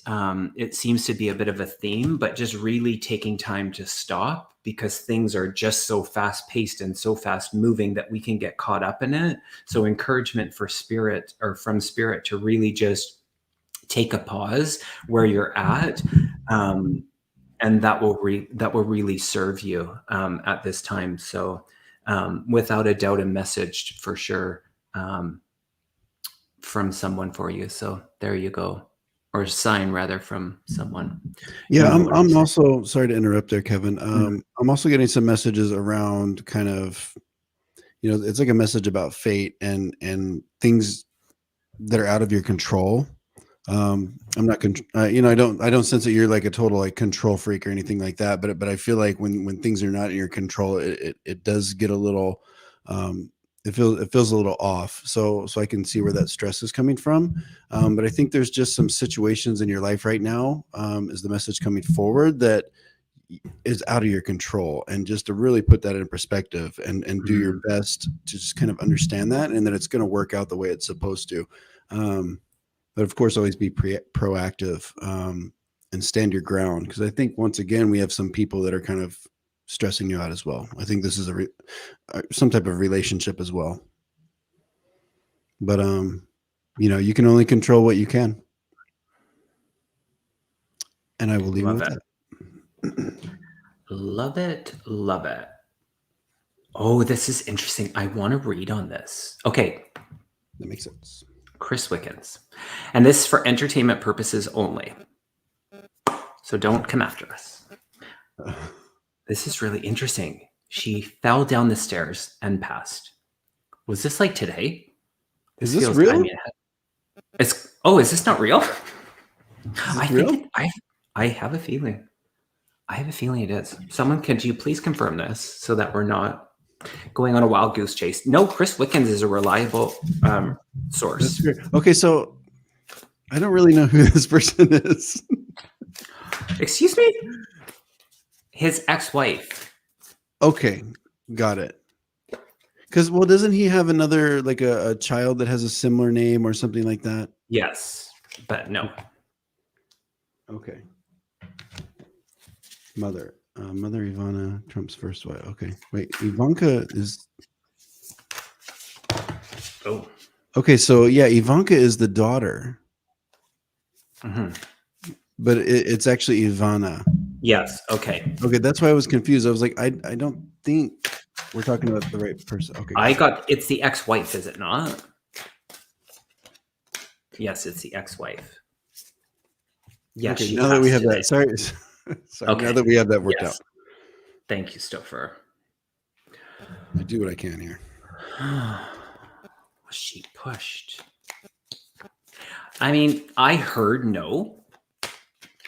it seems to be a bit of a theme, but just really taking time to stop, because things are just so fast paced and so fast moving that we can get caught up in it. So encouragement for spirit, or from spirit, to really just take a pause where you're at, and that will really serve you at this time. So without a doubt, a message for sure from someone for you. So there you go. Or sign rather from someone. Yeah, I'm also sorry to interrupt there, Kevin. I'm also getting some messages around kind of, it's like a message about fate and things that are out of your control. I'm not, I don't sense that you're like a total like control freak or anything like that. But I feel like when things are not in your control, it does get a little, it feels a little off. So I can see where that stress is coming from. But I think there's just some situations in your life right now, is the message coming forward, that is out of your control, and just to really put that in perspective and do your best to just kind of understand that, and that it's going to work out the way it's supposed to. But of course, always be proactive, and stand your ground. Because I think once again, we have some people that are kind of stressing you out as well. I think this is some type of relationship as well. But you can only control what you can, and I will leave it with that. Love it. Love it. Oh, this is interesting. I want to read on this. Okay. That makes sense. Chris Wickens. And this is for entertainment purposes only. So don't come after us. This is really interesting. She fell down the stairs and passed. Was this like today? Is this real? I mean, is this not real? I have a feeling. I have a feeling it is. Someone, could you please confirm this so that we're not going on a wild goose chase? No, Chris Wickens is a reliable source. Okay, so I don't really know who this person is. Excuse me? His ex-wife. Okay, got it. Because, well, doesn't he have another, like a child that has a similar name or something like that? Yes, but no. Okay. Mother Ivana, Trump's first wife. Okay, wait, Ivanka is. Oh. Okay, so yeah, Ivanka is the daughter. But it's actually Ivana. Yes. Okay. Okay, that's why I was confused. I was like, I don't think we're talking about the right person. Okay. It's the ex-wife, is it not? Yes, it's the ex-wife. Yes, okay, she now that we passed have today. that, sorry. Okay. Now that we have that worked Yes. out. Thank you, Stouffer. I do what I can here. Was she pushed? I mean, I heard no.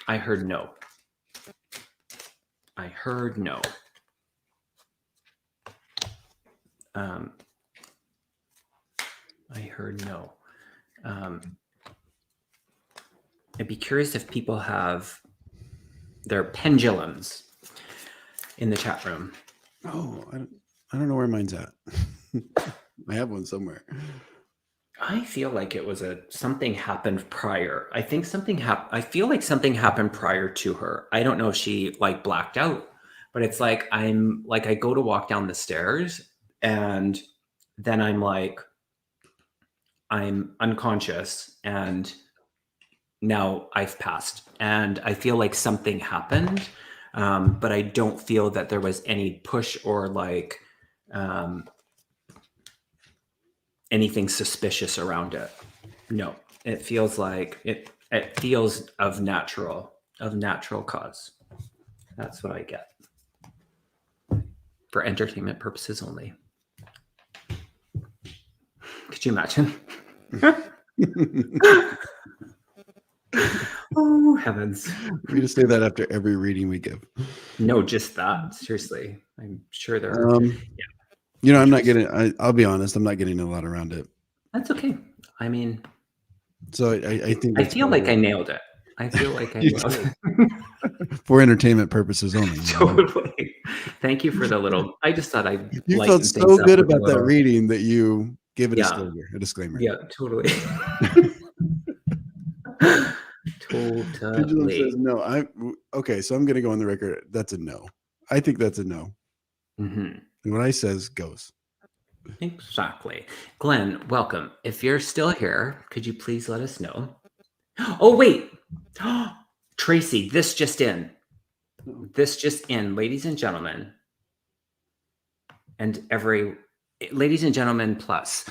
I heard no. I heard no. I heard no. I'd be curious if people have their pendulums in the chat room. Oh, I don't know where mine's at. I have one somewhere. I feel like it was something happened prior. I think something happened. I feel like something happened prior to her. I don't know if she like blacked out, but it's like I go to walk down the stairs and then I'm unconscious and now I've passed and I feel like something happened. But I don't feel that there was any push or like anything suspicious around it. No, it feels like it feels of natural cause. That's what I get. For entertainment purposes only. Could you imagine? Oh, heavens. We just say that after every reading we give. No, just that. Seriously. I'm sure there are. You know, I'm not getting, I'll be honest, I'm not getting a lot around it. That's okay. I mean, so I think I feel like I nailed it. I feel like I nailed it. For entertainment purposes only. Totally. Thank you for the little, I just thought you felt so good about that reading that you gave it a disclaimer. Yeah, totally. Totally. Pendulum says no. Okay, so I'm going to go on the record. That's a no. I think that's a no. Mm-hmm. And what I says goes. Exactly. Glenn, welcome. If you're still here, could you please let us know? Oh, wait. Tracy, this just in. This just in, ladies and gentlemen. And ladies and gentlemen plus,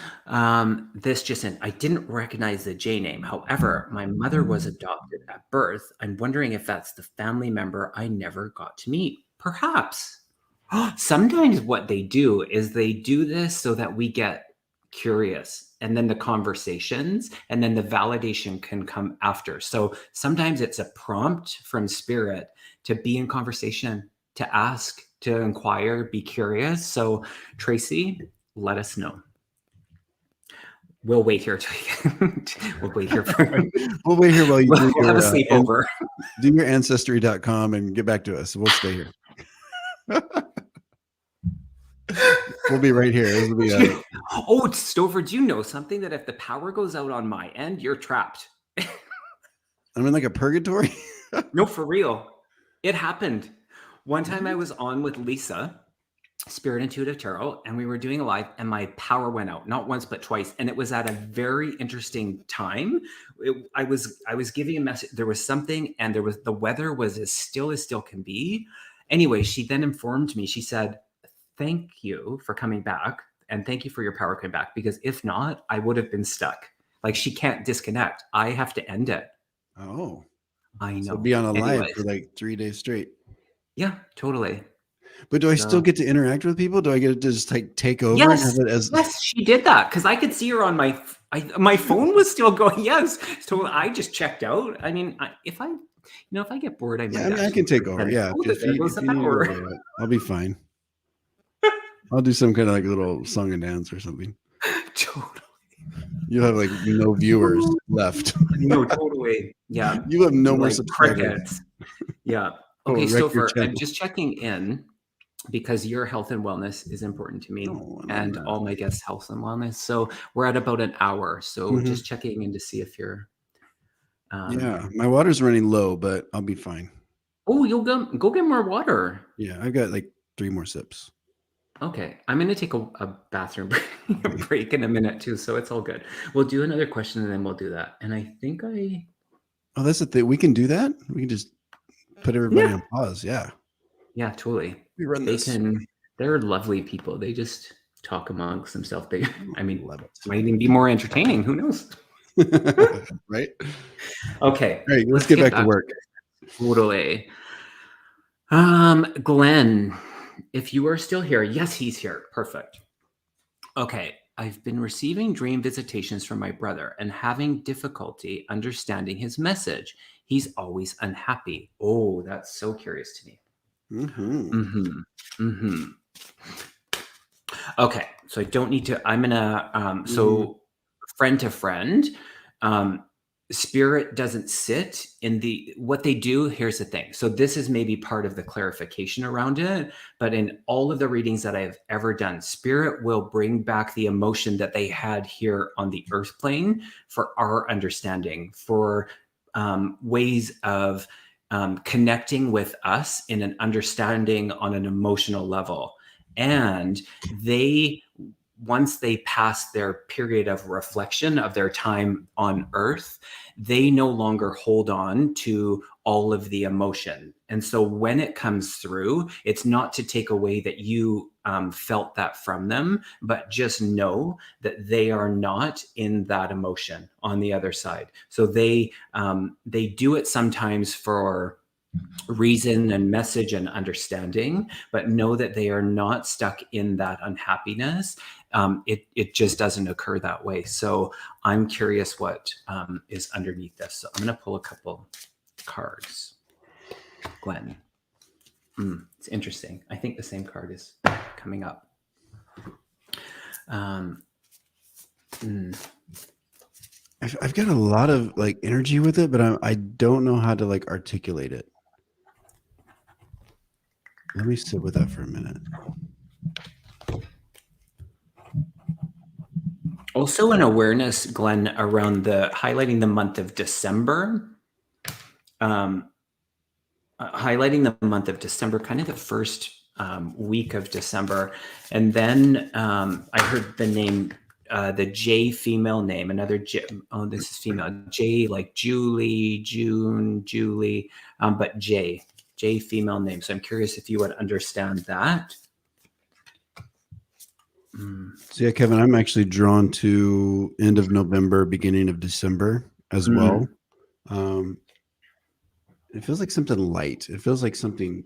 this just in. I didn't recognize the J name. However, my mother was adopted at birth. I'm wondering if that's the family member I never got to meet. Perhaps. Sometimes what they do is they do this so that we get curious and then the conversations and then the validation can come after. So sometimes it's a prompt from spirit to be in conversation, to ask, to inquire, be curious. So Tracy, let us know. We'll wait here. We'll wait here. We'll wait here while you do we'll have a sleepover. Do your ancestry.com and get back to us. We'll stay here. We'll be right here. Oh, Stouffer, do you know something that if the power goes out on my end, you're trapped? I'm in like a purgatory. No, for real. It happened. One time I was on with Lisa, Spirit Intuitive Tarot, and we were doing a live and my power went out, not once, but twice. And it was at a very interesting time. I was giving a message. There was something and the weather was as still can be. Anyway, she then informed me, she said, thank you for coming back and thank you for your power coming back, because if not, I would have been stuck. Like she can't disconnect. I have to end it. Oh, I know. So be on a live for like 3 days straight. Yeah, totally. But do I still get to interact with people? Do I get to just like take over? Yes, and have it yes, she did that because I could see her on my phone was still going. Yes, so I just checked out. I mean, if I get bored, I can take over. Yeah, I'll be fine. I'll do some kind of like little song and dance or something. Totally. You'll have like no viewers left. No, totally. Yeah. You have no more like subscribers. Crickets. Yeah. Okay, Stouffer, I'm just checking in because your health and wellness is important to me and all my guests' health and wellness. So we're at about an hour. So just checking in to see if you're. Yeah, my water's running low, but I'll be fine. Oh, you'll go get more water. Yeah, I've got like 3 more sips. Okay, I'm going to take a bathroom break in a minute too, so it's all good. We'll do another question and then we'll do that. And I think Oh, that's the thing. We can do that? We can just put everybody on pause. Yeah. Yeah, totally. We run this. They're lovely people. They just talk amongst themselves. Might even be more entertaining. Who knows? Right? Okay, All right, let's let's get get back to back to work. this. Totally. Glenn, if you are still here, yes, he's here. Perfect. Okay, I've been receiving dream visitations from my brother and having difficulty understanding his message. He's always unhappy. Oh, that's so curious to me. Mm-hmm. Okay, so I don't need to. I'm gonna. Mm-hmm. So friend to friend, um, spirit doesn't sit in the what they do. Here's the thing. So this is maybe part of the clarification around it. But in all of the readings that I've ever done, spirit will bring back the emotion that they had here on the earth plane for our understanding, for ways of connecting with us in an understanding on an emotional level. And they, once they pass their period of reflection of their time on earth, they no longer hold on to all of the emotion. And so when it comes through, it's not to take away that you felt that from them, but just know that they are not in that emotion on the other side. So they do it sometimes for reason and message and understanding, but know that they are not stuck in that unhappiness. It just doesn't occur that way. So I'm curious what is underneath this. So I'm going to pull a couple cards. Glenn. It's interesting. I think the same card is coming up. I've got a lot of like energy with it, but I don't know how to like articulate it. Let me sit with that for a minute. Also an awareness, Glenn, around the highlighting the month of December. Highlighting the month of December, kind of the first week of December. And then I heard the name, the J female name, another J. Oh, this is female. J like Julie, June, Julie, but J female name. So I'm curious if you would understand that. So yeah, Kevin, I'm actually drawn to end of November, beginning of December as well. It feels like something light. It feels like something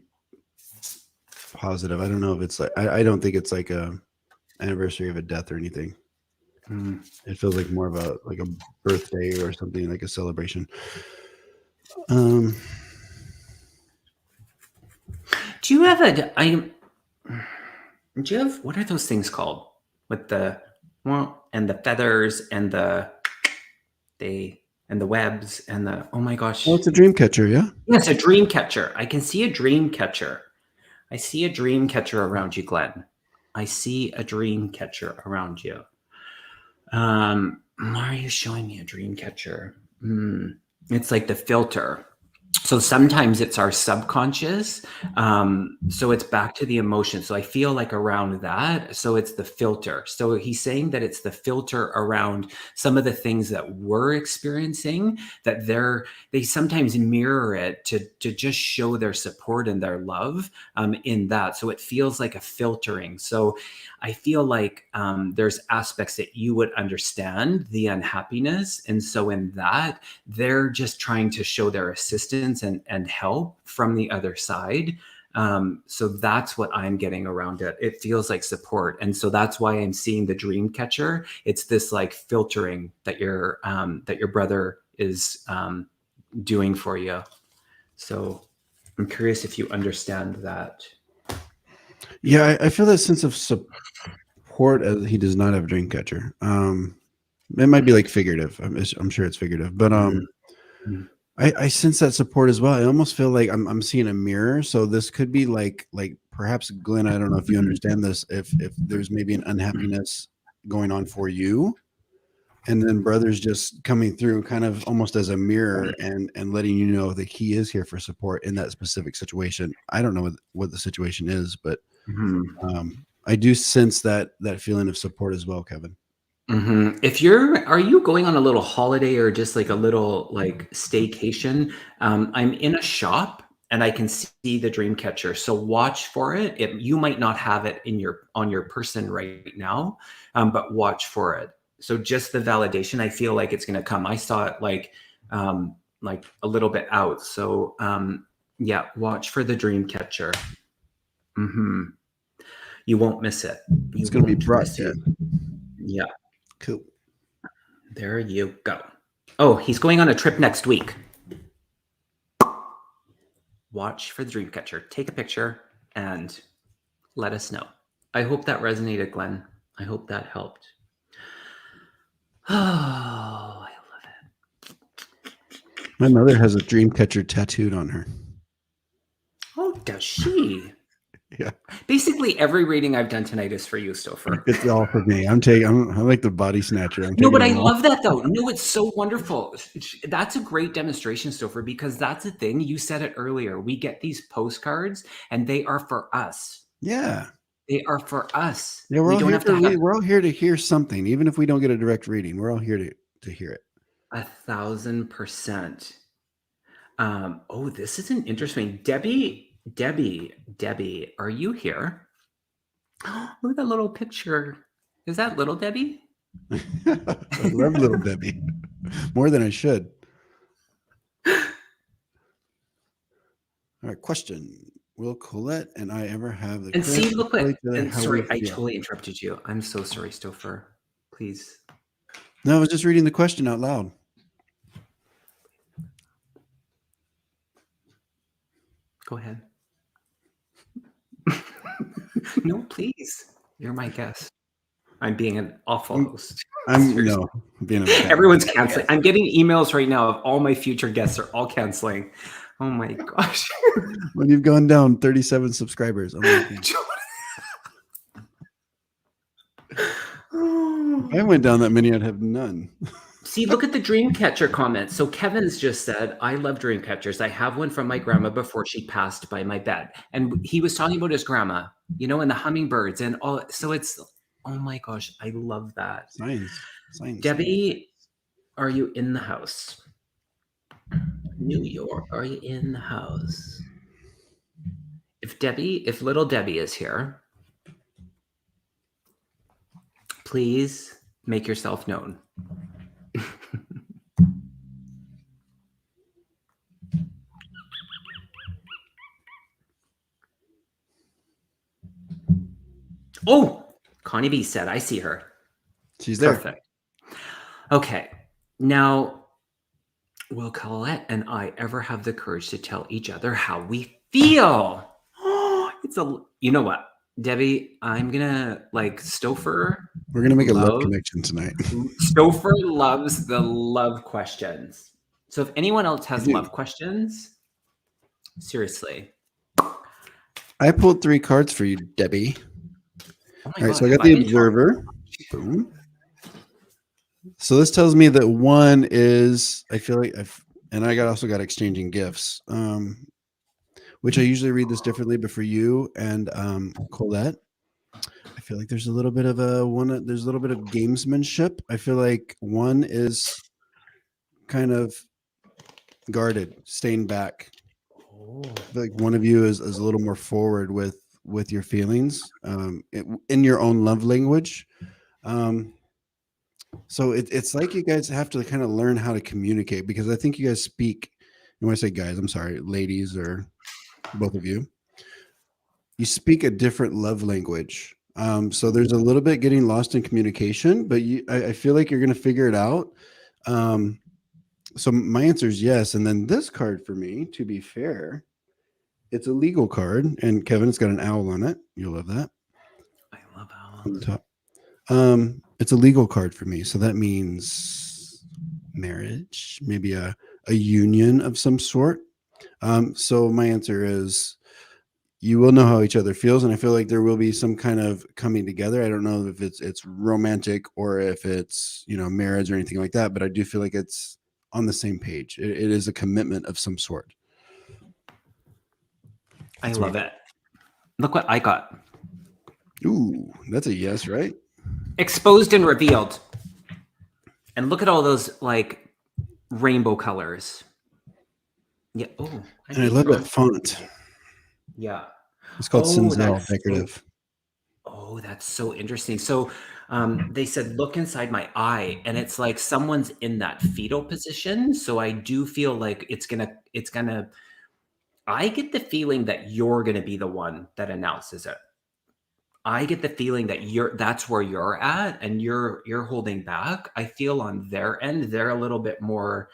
positive. I don't know if it's like I don't think it's like a anniversary of a death or anything. It feels like more of a birthday or something, like a celebration. Do you have do you have, what are those things called with the and the feathers and the webs and the, oh my gosh. Oh, it's a dream catcher, yeah? Yes, a dream catcher. I can see a dream catcher. I see a dream catcher around you, Glenn. I see a dream catcher around you. Why are you showing me a dream catcher? It's like the filter. So sometimes it's our subconscious. So it's back to the emotion. So I feel like around that. So it's the filter. So he's saying that it's the filter around some of the things that we're experiencing, that they sometimes mirror it to just show their support and their love in that. So it feels like a filtering. So I feel like there's aspects that you would understand the unhappiness. And so in that, they're just trying to show their assistance and help from the other side. So that's what I'm getting around it. It feels like support. And so that's why I'm seeing the dream catcher. It's this like filtering that your brother is doing for you. So I'm curious if you understand that. Yeah, I feel that sense of support as he does not have a dream catcher. It might be like figurative. I'm sure it's figurative, but I sense that support as well. I almost feel like I'm seeing a mirror. So this could be like perhaps, Glenn, I don't know if you understand this, if there's maybe an unhappiness going on for you, and then brother's just coming through kind of almost as a mirror and letting you know that he is here for support in that specific situation. I don't know what the situation is, but I do sense that feeling of support as well, Kevin. If are you going on a little holiday or just like a little like staycation? I'm in a shop and I can see the dream catcher. So watch for it. You might not have it on your person right now, but watch for it. So just the validation, I feel like it's going to come. I saw it like a little bit out. So yeah, watch for the dream catcher. You won't miss it. It's going to be broadcast. Yeah. Cool. There you go. Oh, he's going on a trip next week. Watch for the dream catcher. Take a picture and let us know. I hope that resonated, Glenn. I hope that helped. Oh, I love it. My mother has a dream catcher tattooed on her. Oh, does she? Yeah. Basically, every reading I've done tonight is for you, Stouffer. It's all for me. I'm like the body snatcher. No, but I love that though. No, it's so wonderful. That's a great demonstration, Stouffer, because that's the thing. You said it earlier. We get these postcards and they are for us. Yeah. They are for us. Yeah, we're all here to hear something. Even if we don't get a direct reading, we're all here to hear it. 1,000%. Oh, this is an interesting. Debbie, are you here? Look at that little picture. Is that little Debbie? I love little Debbie more than I should. All right, question. Will Colette and I ever have the and see, look what, and sorry, I totally interrupted you. I'm so sorry, Stouffer. Please. No, I was just reading the question out loud. Go ahead. No, please. You're my guest. I'm being an awful host. Everyone's canceling. I'm getting emails right now of all my future guests are all canceling. Oh my gosh. When you've gone down 37 subscribers. If I went down that many, I'd have none. See, look at the Dreamcatcher comment. So Kevin's just said, I love Dreamcatchers. I have one from my grandma before she passed by my bed. And he was talking about his grandma, and the hummingbirds and all. So it's, oh my gosh, I love that. Science. Debbie, are you in the house? New York, are you in the house? If little Debbie is here, please make yourself known. Oh, Connie B said, I see her. She's there. Perfect. Okay. Now, will Colette and I ever have the courage to tell each other how we feel? You know what, Debbie, I'm going to Stouffer. We're going to make a love connection tonight. Stouffer loves the love questions. So if anyone else has love questions, seriously. I pulled 3 cards for you, Debbie. Oh all right, so I got the Observer. Boom. So this tells me that 1 is, I feel like I also got Exchanging Gifts, which I usually read this differently, but for you and Colette, I feel like there's a little bit of gamesmanship. I feel like 1 is kind of guarded, staying back. Like one of you is a little more forward with your feelings in your own love language. So it's like you guys have to kind of learn how to communicate, because I think you guys speak, and when I say guys, I'm sorry, ladies, or both of you speak a different love language. So there's a little bit getting lost in communication, but I feel like you're going to figure it out. So my answer is yes. And then this card for me, to be fair, it's a legal card, and Kevin, it's got an owl on it. You'll love that. I love owls. On the top. It's a legal card for me. So that means marriage, maybe a union of some sort. So my answer is you will know how each other feels, and I feel like there will be some kind of coming together. I don't know if it's romantic or if it's, marriage or anything like that, but I do feel like it's on the same page. It is a commitment of some sort. I love it. Look what I got. Ooh, that's a yes, right? Exposed and revealed. And look at all those rainbow colors. Yeah. Oh, and I love that font. Yeah. It's called Cinzel Decorative. Oh, that's so interesting. So they said, look inside my eye, and it's like someone's in that fetal position. So I do feel like I get the feeling that you're gonna be the one that announces it. I get the feeling that that's where you're at and you're holding back. I feel on their end, they're a little bit more,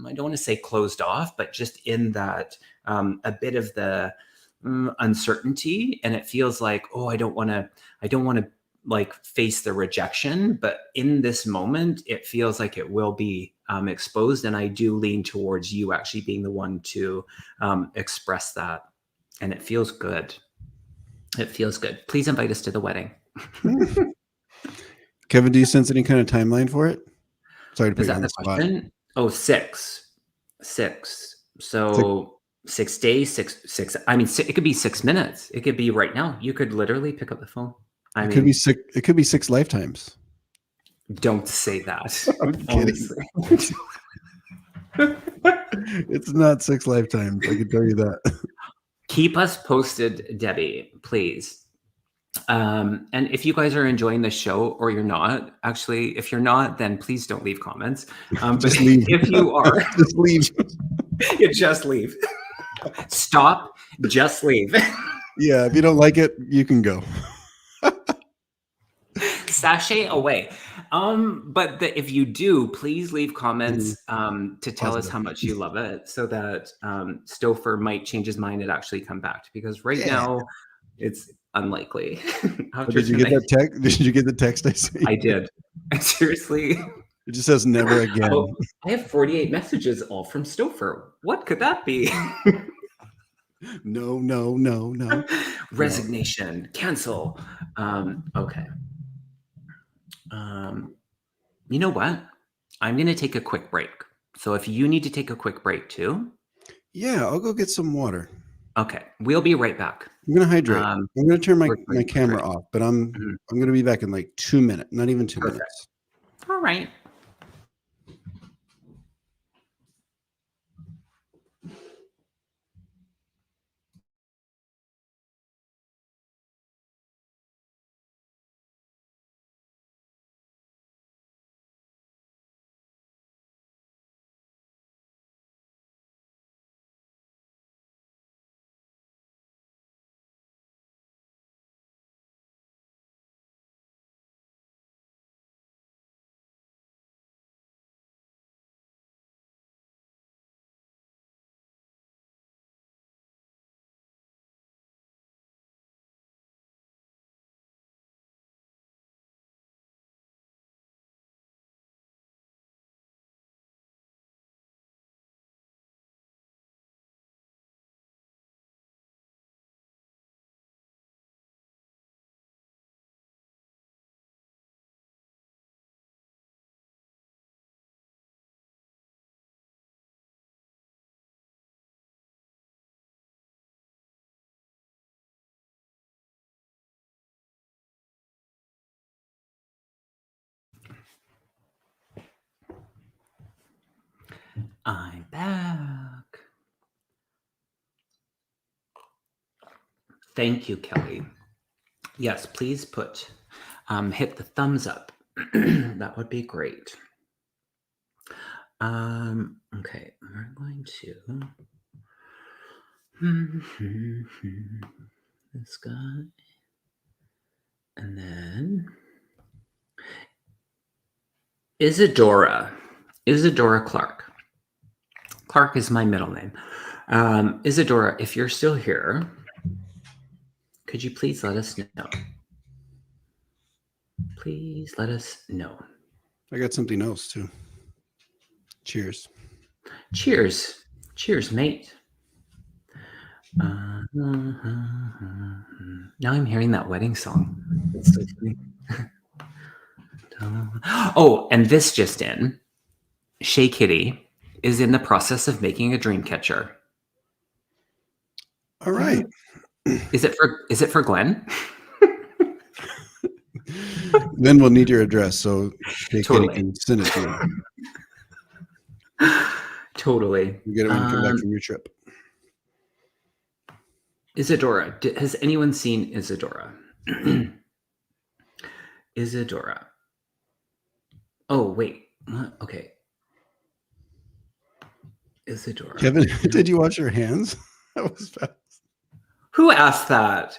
I don't want to say closed off, but just in that a bit of the uncertainty. And it feels like, oh, I don't want to like face the rejection. But in this moment, it feels like it will be exposed. And I do lean towards you actually being the one to express that. And it feels good. It feels good. Please invite us to the wedding. Kevin, do you sense any kind of timeline for it? Sorry to put Is you that on the the spot. question? Oh, 6. 6. So 6 days, six. I mean, it could be 6 minutes. It could be right now. You could literally pick up the phone. It could be six. It could be 6 lifetimes. Don't say that. I'm kidding. It's not 6 lifetimes. I can tell you that. Keep us posted, Debbie, please. And if you guys are enjoying the show or you're not, actually, if you're not, then please don't leave comments. Just leave. If you are, just leave. You just leave. Stop. Just leave. Yeah, if you don't like it, you can go. Sashay away. But if you do, please leave comments to tell us how much you love it, so that Stouffer might change his mind and actually come back. Because right now, it's unlikely. Did you get that text? Did you get the text I sent? I did. Seriously. It just says never again. Oh, I have 48 messages all from Stouffer. What could that be? No. Resignation. Cancel. Okay. You know what? I'm going to take a quick break. So if you need to take a quick break too. Yeah, I'll go get some water. Okay. We'll be right back. I'm going to hydrate. I'm going to turn my camera off, but I'm going to be back in like 2 minutes, not even 2 minutes. All right. I'm back. Thank you, Kelly. Yes, please hit the thumbs up. That would be great. Okay, we're going to this guy, and then Isadora Clark. Clark is my middle name. Isadora, if you're still here, could you please let us know? Please let us know. I got something else too. Cheers. Cheers. Cheers, mate. Now I'm hearing that wedding song. It's so funny. Oh, and this just in. Shay Kitty is in the process of making a dream catcher. All right. Is it for Glenn? Then we'll need your address so Shay Totally. Kitty can send it to you. Totally. You get it when you come back from your trip. Isadora. Has anyone seen Isadora? Isadora. Oh, wait. Okay. Isadora. Kevin, did you wash your hands? That was fast. Who asked that?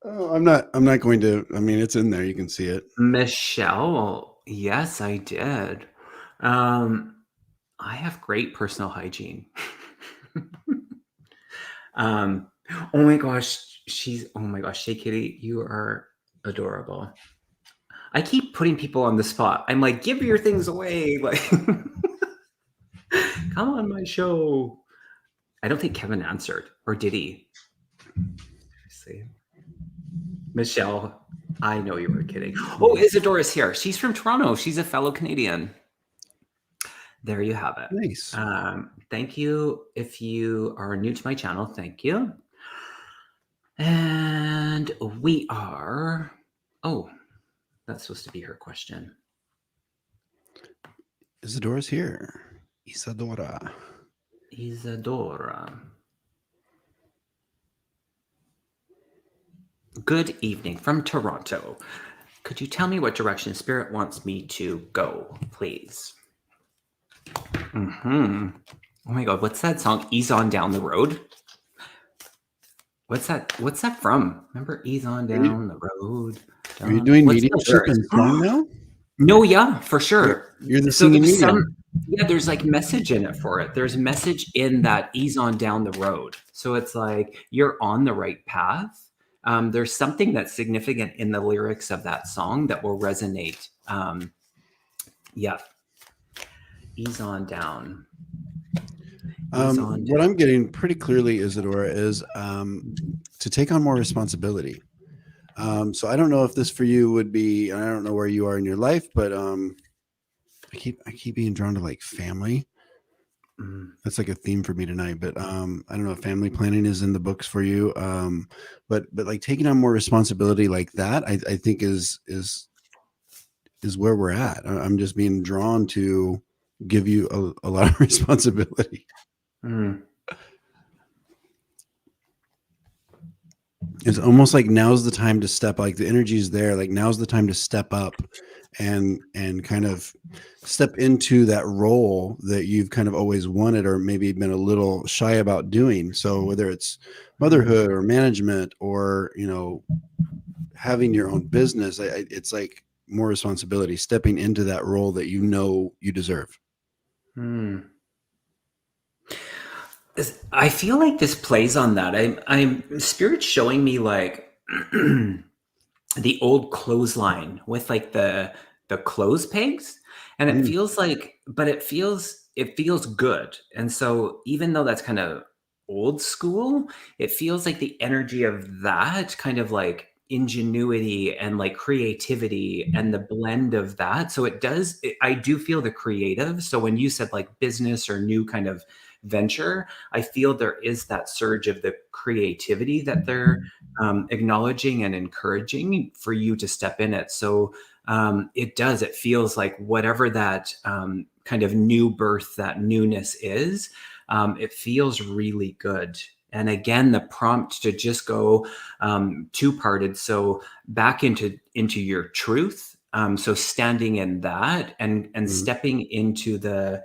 Oh, I'm not going to. I mean, it's in there. You can see it. Michelle. Yes, I did. I have great personal hygiene. Oh my gosh, oh my gosh, Shay Kitty, you are adorable. I keep putting people on the spot. I'm like, give your things away. Like, come on my show. I don't think Kevin answered, or did he? See, Michelle, I know you were kidding. Oh, Isadora's here. She's from Toronto. She's a fellow Canadian. There you have it. Nice. Thank you. If you are new to my channel, thank you. And we are, oh, that's supposed to be her question. Isadora's here. Isadora. Good evening from Toronto. Could you tell me what direction Spirit wants me to go, please? Oh my God, what's that song? Ease on Down the Road. What's that from? Remember Ease on Down the Road? Are you doing mediumship and song now? No, yeah, for sure. You're the singing medium. There's like message in it for it. There's message in that Ease on Down the Road. So it's like you're on the right path. There's something that's significant in the lyrics of that song that will resonate. Yeah. Ease on down. What I'm getting pretty clearly, Isadora, is to take on more responsibility. So I don't know if this for you would be, I don't know where you are in your life, but I keep being drawn to like family. That's like a theme for me tonight, but I don't know if family planning is in the books for you. But like taking on more responsibility like that, I think is where we're at. I'm just being drawn to give you a lot of responsibility. It's almost like now's the time to step, like the energy is there. Like now's the time to step up and kind of step into that role that you've kind of always wanted, or maybe been a little shy about doing. So whether it's motherhood or management or, you know, having your own business, it's like more responsibility, stepping into that role that you know you deserve. I feel like this plays on that. I'm Spirit's showing me like the old clothesline with like the clothes pegs, and it feels like, but it feels good. And so even though that's kind of old school, it feels like the energy of that kind of like ingenuity and like creativity and the blend of that. So I do feel the creative. So when you said like business or new kind of venture, I feel there is that surge of the creativity that they're acknowledging and encouraging for you to step in it. So it feels like whatever that kind of new birth, that newness is, it feels really good. And again, the prompt to just go two-parted. So back into your truth. So standing in that and stepping into the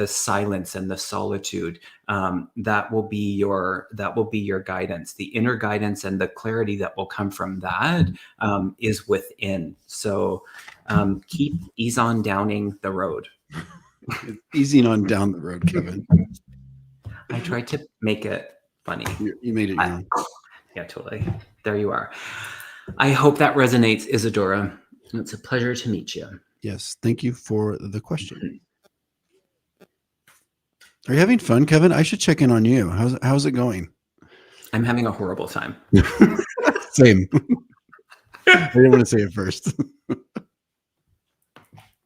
silence and the solitude, that will be your guidance. The inner guidance and the clarity that will come from that is within. So keep ease on downing the road. Easing on down the road, Kevin. I tried to make it funny. You made it young. Yeah, totally. There you are. I hope that resonates, Isadora. It's a pleasure to meet you. Yes. Thank you for the question. Are you having fun, Kevin? I should check in on you. How's it going? I'm having a horrible time. Same. I didn't want to say it first.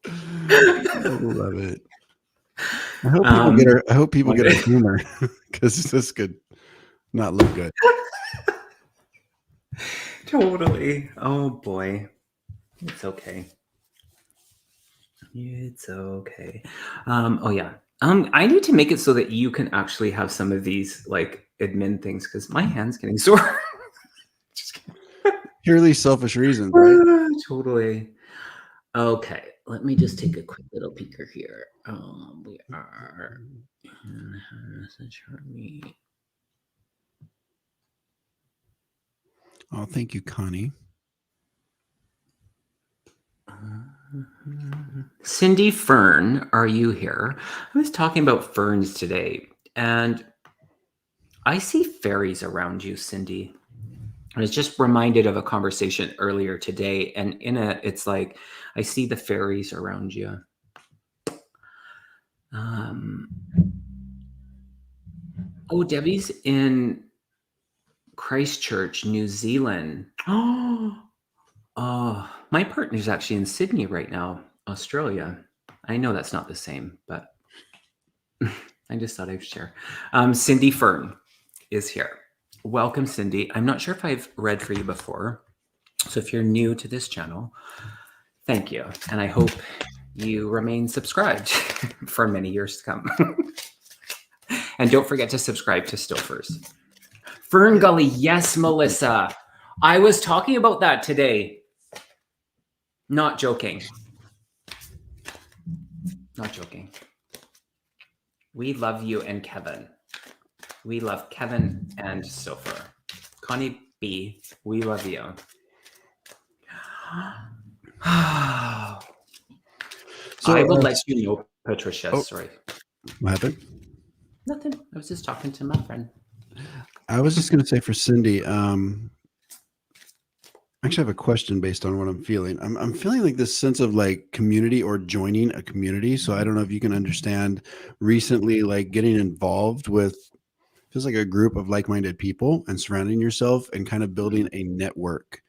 I love it. I hope people get our humor, because this could not look good. Totally. Oh boy. It's okay. It's okay. Oh yeah. I need to make it so that you can actually have some of these like admin things, because my hand's getting sore. Just kidding. purely selfish reasons, right? Totally. Okay, let me just take a quick little peeker here. We are in message for me. Oh, thank you, Connie. Cindy Fern, are you here? I was talking about ferns today, and I see fairies around you, Cindy. I was just reminded of a conversation earlier today, and it's like I see the fairies around you. Oh, Debbie's in Christchurch, New Zealand. Oh, my partner's actually in Sydney right now, Australia. I know that's not the same, but I just thought I'd share. Cindy Fern is here. Welcome, Cindy. I'm not sure if I've read for you before. So if you're new to this channel, thank you. And I hope you remain subscribed for many years to come. And don't forget to subscribe to Stouffer's. Fern Gully, yes, Melissa. I was talking about that today. Not joking. Not joking. We love you and Kevin. We love Kevin and Stouffer. Connie B, we love you. So, I will let you know, Patricia. Sorry. What happened? Nothing. I was just talking to my friend. I was just going to say for Cindy, actually have a question based on what I'm feeling. I'm feeling like this sense of like community or joining a community. So I don't know if you can understand recently, like getting involved with feels like a group of like-minded people and surrounding yourself and kind of building a network.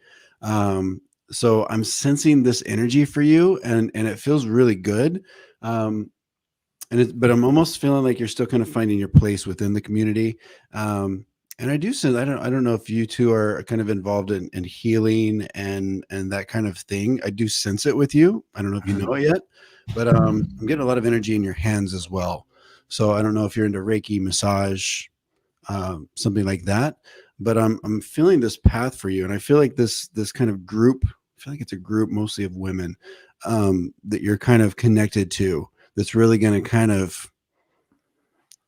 So I'm sensing this energy for you and it feels really good. But I'm almost feeling like you're still kind of finding your place within the community. And I do sense, I don't know if you two are kind of involved in healing and that kind of thing. I do sense it with you. I don't know if you know it yet, but I'm getting a lot of energy in your hands as well. So I don't know if you're into Reiki, massage, something like that, but I'm feeling this path for you. And I feel like this kind of group, I feel like it's a group mostly of women that you're kind of connected to. That's really going to kind of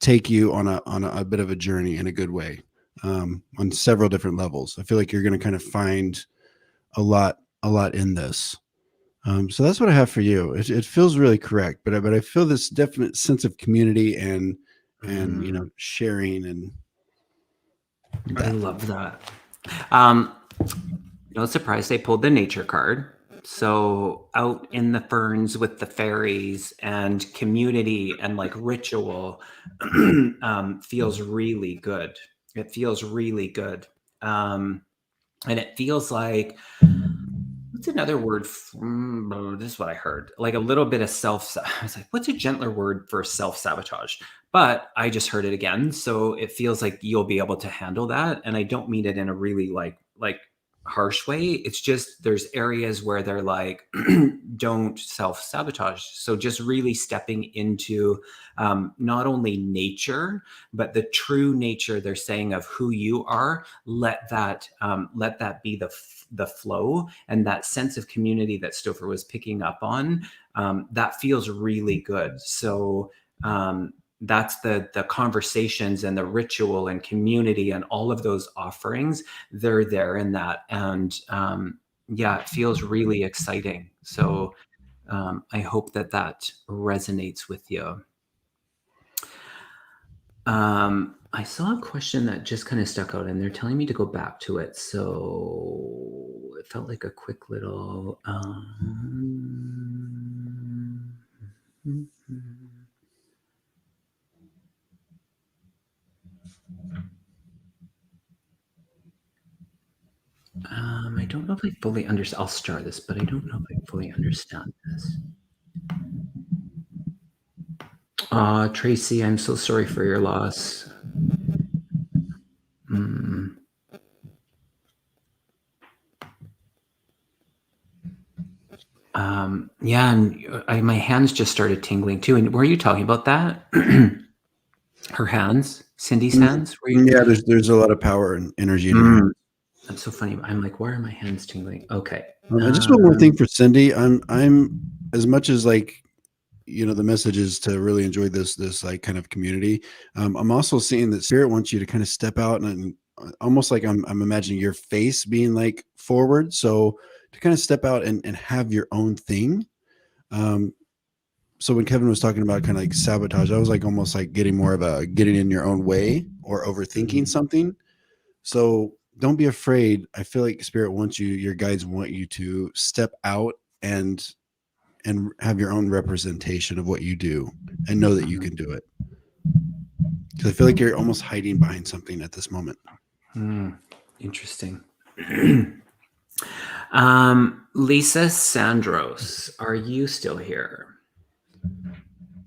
take you on a bit of a journey in a good way, on several different levels. I feel like you're going to kind of find a lot in this. So that's what I have for you. It feels really correct, but I feel this definite sense of community and sharing and that. I love that. No surprise, they pulled the nature card. So out in the ferns with the fairies and community and like ritual feels really good. It feels really good. And it feels like, what's another word? This is what I heard. Like a little bit of I was like, what's a gentler word for self-sabotage? But I just heard it again. So it feels like you'll be able to handle that. And I don't mean it in a really like harsh way. It's just there's areas where they're like, don't self-sabotage. So just really stepping into not only nature, but the true nature they're saying of who you are. Let that be the flow and that sense of community that Stouffer was picking up on. That feels really good. So that's the conversations and the ritual and community and all of those offerings, they're there in that. And yeah, it feels really exciting. So I hope that resonates with you. I saw a question that just kind of stuck out and they're telling me to go back to it. So it felt like a quick little, I don't know if I fully understand. I'll start this, but I don't know if I fully understand this. Tracy, I'm so sorry for your loss. Yeah, and my hands just started tingling too. And were you talking about that? Her hands, Cindy's hands? Yeah, there's a lot of power and energy in her hands. That's so funny. I'm like, why are my hands tingling? Okay. And just one more thing for Cindy. I'm as much as like, you know, the message is to really enjoy this like kind of community. I'm also seeing that spirit wants you to kind of step out and almost like I'm imagining your face being like forward. So to kind of step out and have your own thing. So when Kevin was talking about kind of like sabotage, I was like almost like getting in your own way or overthinking something. So don't be afraid. I feel like spirit wants you, your guides want you to step out and have your own representation of what you do and know that you can do it. Because I feel like you're almost hiding behind something at this moment. Interesting. Lisa Sandros, are you still here?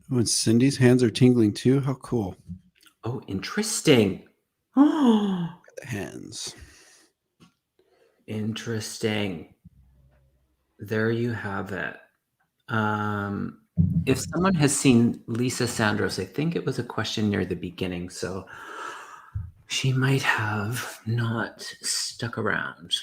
Oh, and Cindy's hands are tingling too. How cool. Oh, interesting. Oh, The hands. interesting. There you have it. If someone has seen Lisa Sandros, I think it was a question near the beginning, so she might have not stuck around.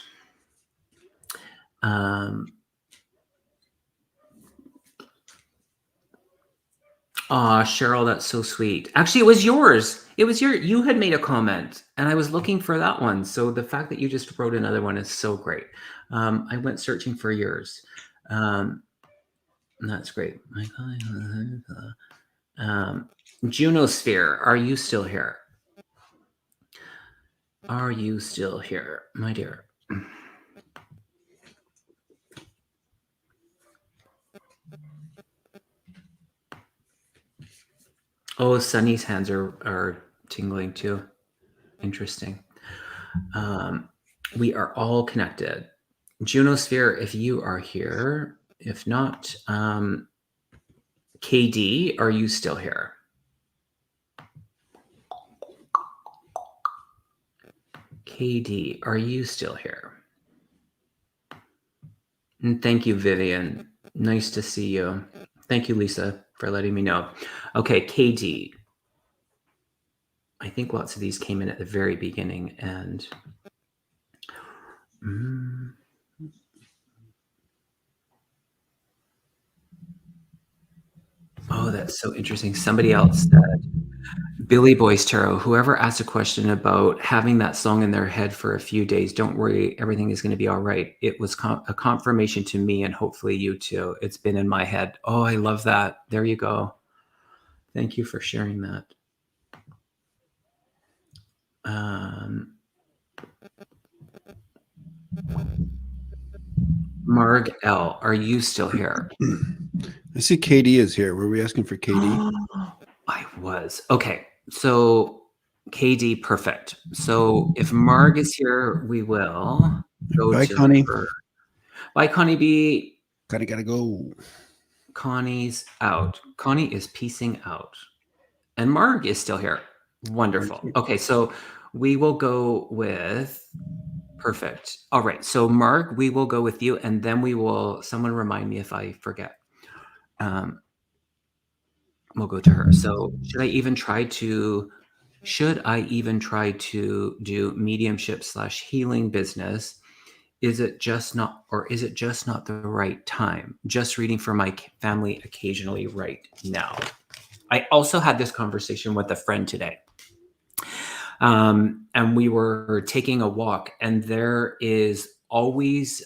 Cheryl, that's so sweet. Actually, it was yours. You had made a comment, and I was looking for that one. So the fact that you just wrote another one is so great. I went searching for yours. That's great. Junosphere, are you still here? Are you still here, my dear? Oh, Sunny's hands are tingling too. Interesting. We are all connected. Junosphere, if you are here. If not, KD, are you still here? KD, are you still here? And thank you, Vivian. Nice to see you. Thank you, Lisa, for letting me know. Okay, KD. I think lots of these came in at the very beginning, and oh, that's so interesting. Somebody else said, Billy Boy's Tarot, whoever asked a question about having that song in their head for a few days, don't worry, everything is going to be all right. It was a confirmation to me, and hopefully you too. It's been in my head. Oh, I love that. There you go. Thank you for sharing that. Marg L, are you still here? I see KD is here. Were we asking for KD? I was. Okay. So KD, perfect. So if Marg is here, we will go Bye, to Connie. her. Bye, Connie B. Connie gotta go. Connie's out. Connie is piecing out. And Marg is still here. Wonderful. Okay, so we will go with perfect. All right. So Marg, we will go with you, and then we will. Someone remind me if I forget. We'll go to her. So should I even try to do mediumship / healing business? Is it just not the right time? Just reading for my family occasionally right now. I also had this conversation with a friend today. And we were taking a walk, and there is always,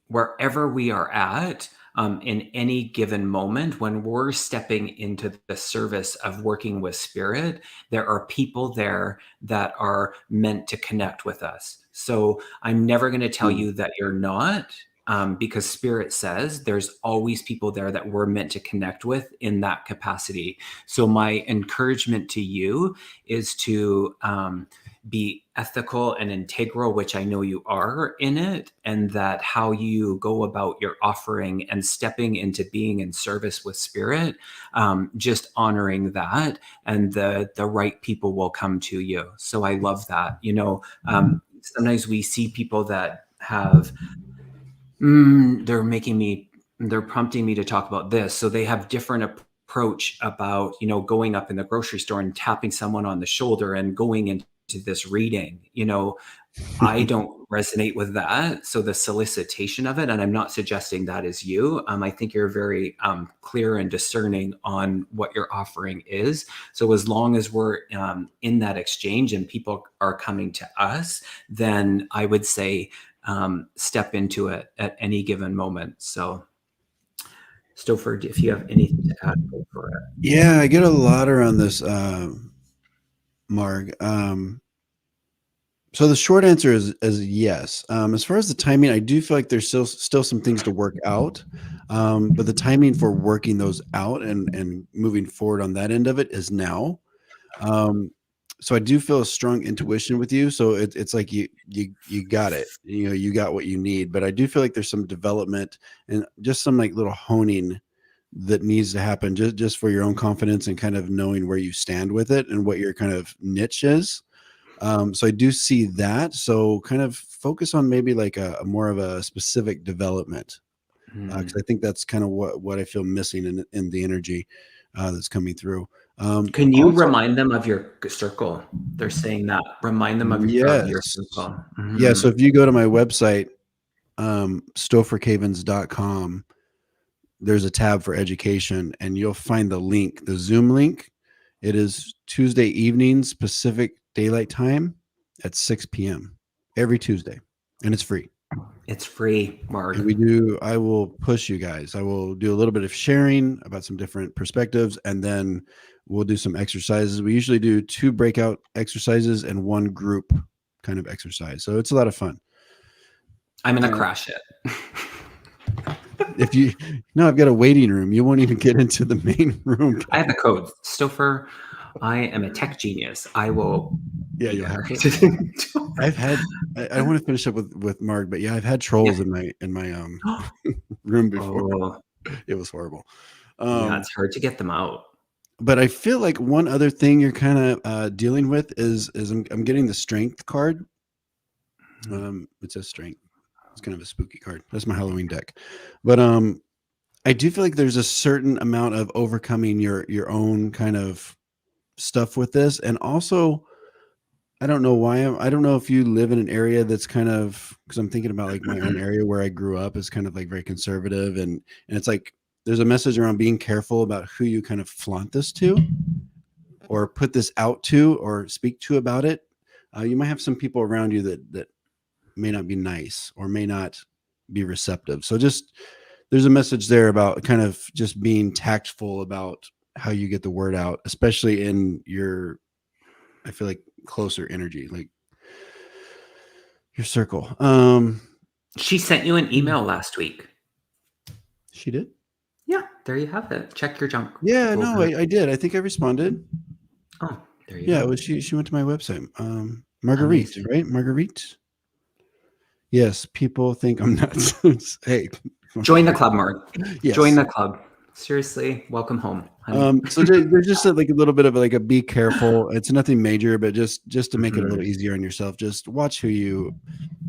wherever we are at, in any given moment, when we're stepping into the service of working with spirit, there are people there that are meant to connect with us. So I'm never going to tell you that you're not, because spirit says there's always people there that we're meant to connect with in that capacity. So my encouragement to you is to be ethical and integral, which I know you are in it, and that how you go about your offering and stepping into being in service with spirit, just honoring that, and the right people will come to you. So I love that. Sometimes we see people that have, they're prompting me to talk about this. So they have different approach about, going up in the grocery store and tapping someone on the shoulder and going into to this reading, I don't resonate with that. So the solicitation of it, and I'm not suggesting that is you. I think you're very clear and discerning on what your offering is. So as long as we're in that exchange and people are coming to us, then I would say step into it at any given moment. So Stouffer, if you have anything to add, go for it. Yeah, I get a lot around this, Marg. So the short answer is yes. As far as the timing, I do feel like there's still some things to work out, but the timing for working those out and moving forward on that end of it is now. So I do feel a strong intuition with you. So it's like you got it. You got what you need. But I do feel like there's some development and just some like little honing that needs to happen just for your own confidence and kind of knowing where you stand with it and what your kind of niche is. So I do see that. So kind of focus on maybe like a more of a specific development. Because I think that's kind of what I feel missing in the energy that's coming through. Can you Also, remind them of your circle? They're saying that. Remind them of your circle. Yeah. So if you go to my website, stouffercavens.com, there's a tab for education and you'll find the link, the Zoom link. It is Tuesday evenings, Pacific Daylight Time at 6 p.m. every Tuesday. And it's free. It's free, Marg. And I will push you guys. I will do a little bit of sharing about some different perspectives, and then we'll do some exercises. We usually do 2 breakout exercises and 1 group kind of exercise. So it's a lot of fun. I'm going to crash it. I've got a waiting room. You won't even get into the main room. I have the code. Stouffer, I am a tech genius. I will. Yeah, you'll have to. I want to finish up with Marg, but yeah, I've had trolls in my room before. Oh. It was horrible. Yeah, it's hard to get them out. But I feel like one other thing you're kind of dealing with is I'm getting the strength card. It says strength. It's kind of a spooky card. That's my Halloween deck. But I do feel like there's a certain amount of overcoming your own kind of stuff with this. And also, I don't know why. I don't know if you live in an area that's kind of, because I'm thinking about like my own area where I grew up is kind of like very conservative. And it's like, there's a message around being careful about who you kind of flaunt this to or put this out to or speak to about it. You might have some people around you that may not be nice or may not be receptive. So there's a message there about kind of just being tactful about how you get the word out, especially in your, I feel like, closer energy, like your circle. She sent you an email last week. She did? Yeah, there you have it. Check your junk. Yeah, no, I did. I think I responded. Oh, there you go. Yeah, it was she went to my website. Marguerite, amazing. Right? Marguerite. Yes, people think I'm nuts. Hey, join the club, Mark. Yes. Join the club. Seriously, welcome home. So there's just like a little bit of like a be careful. It's nothing major, but just to make it a little easier on yourself, just watch who you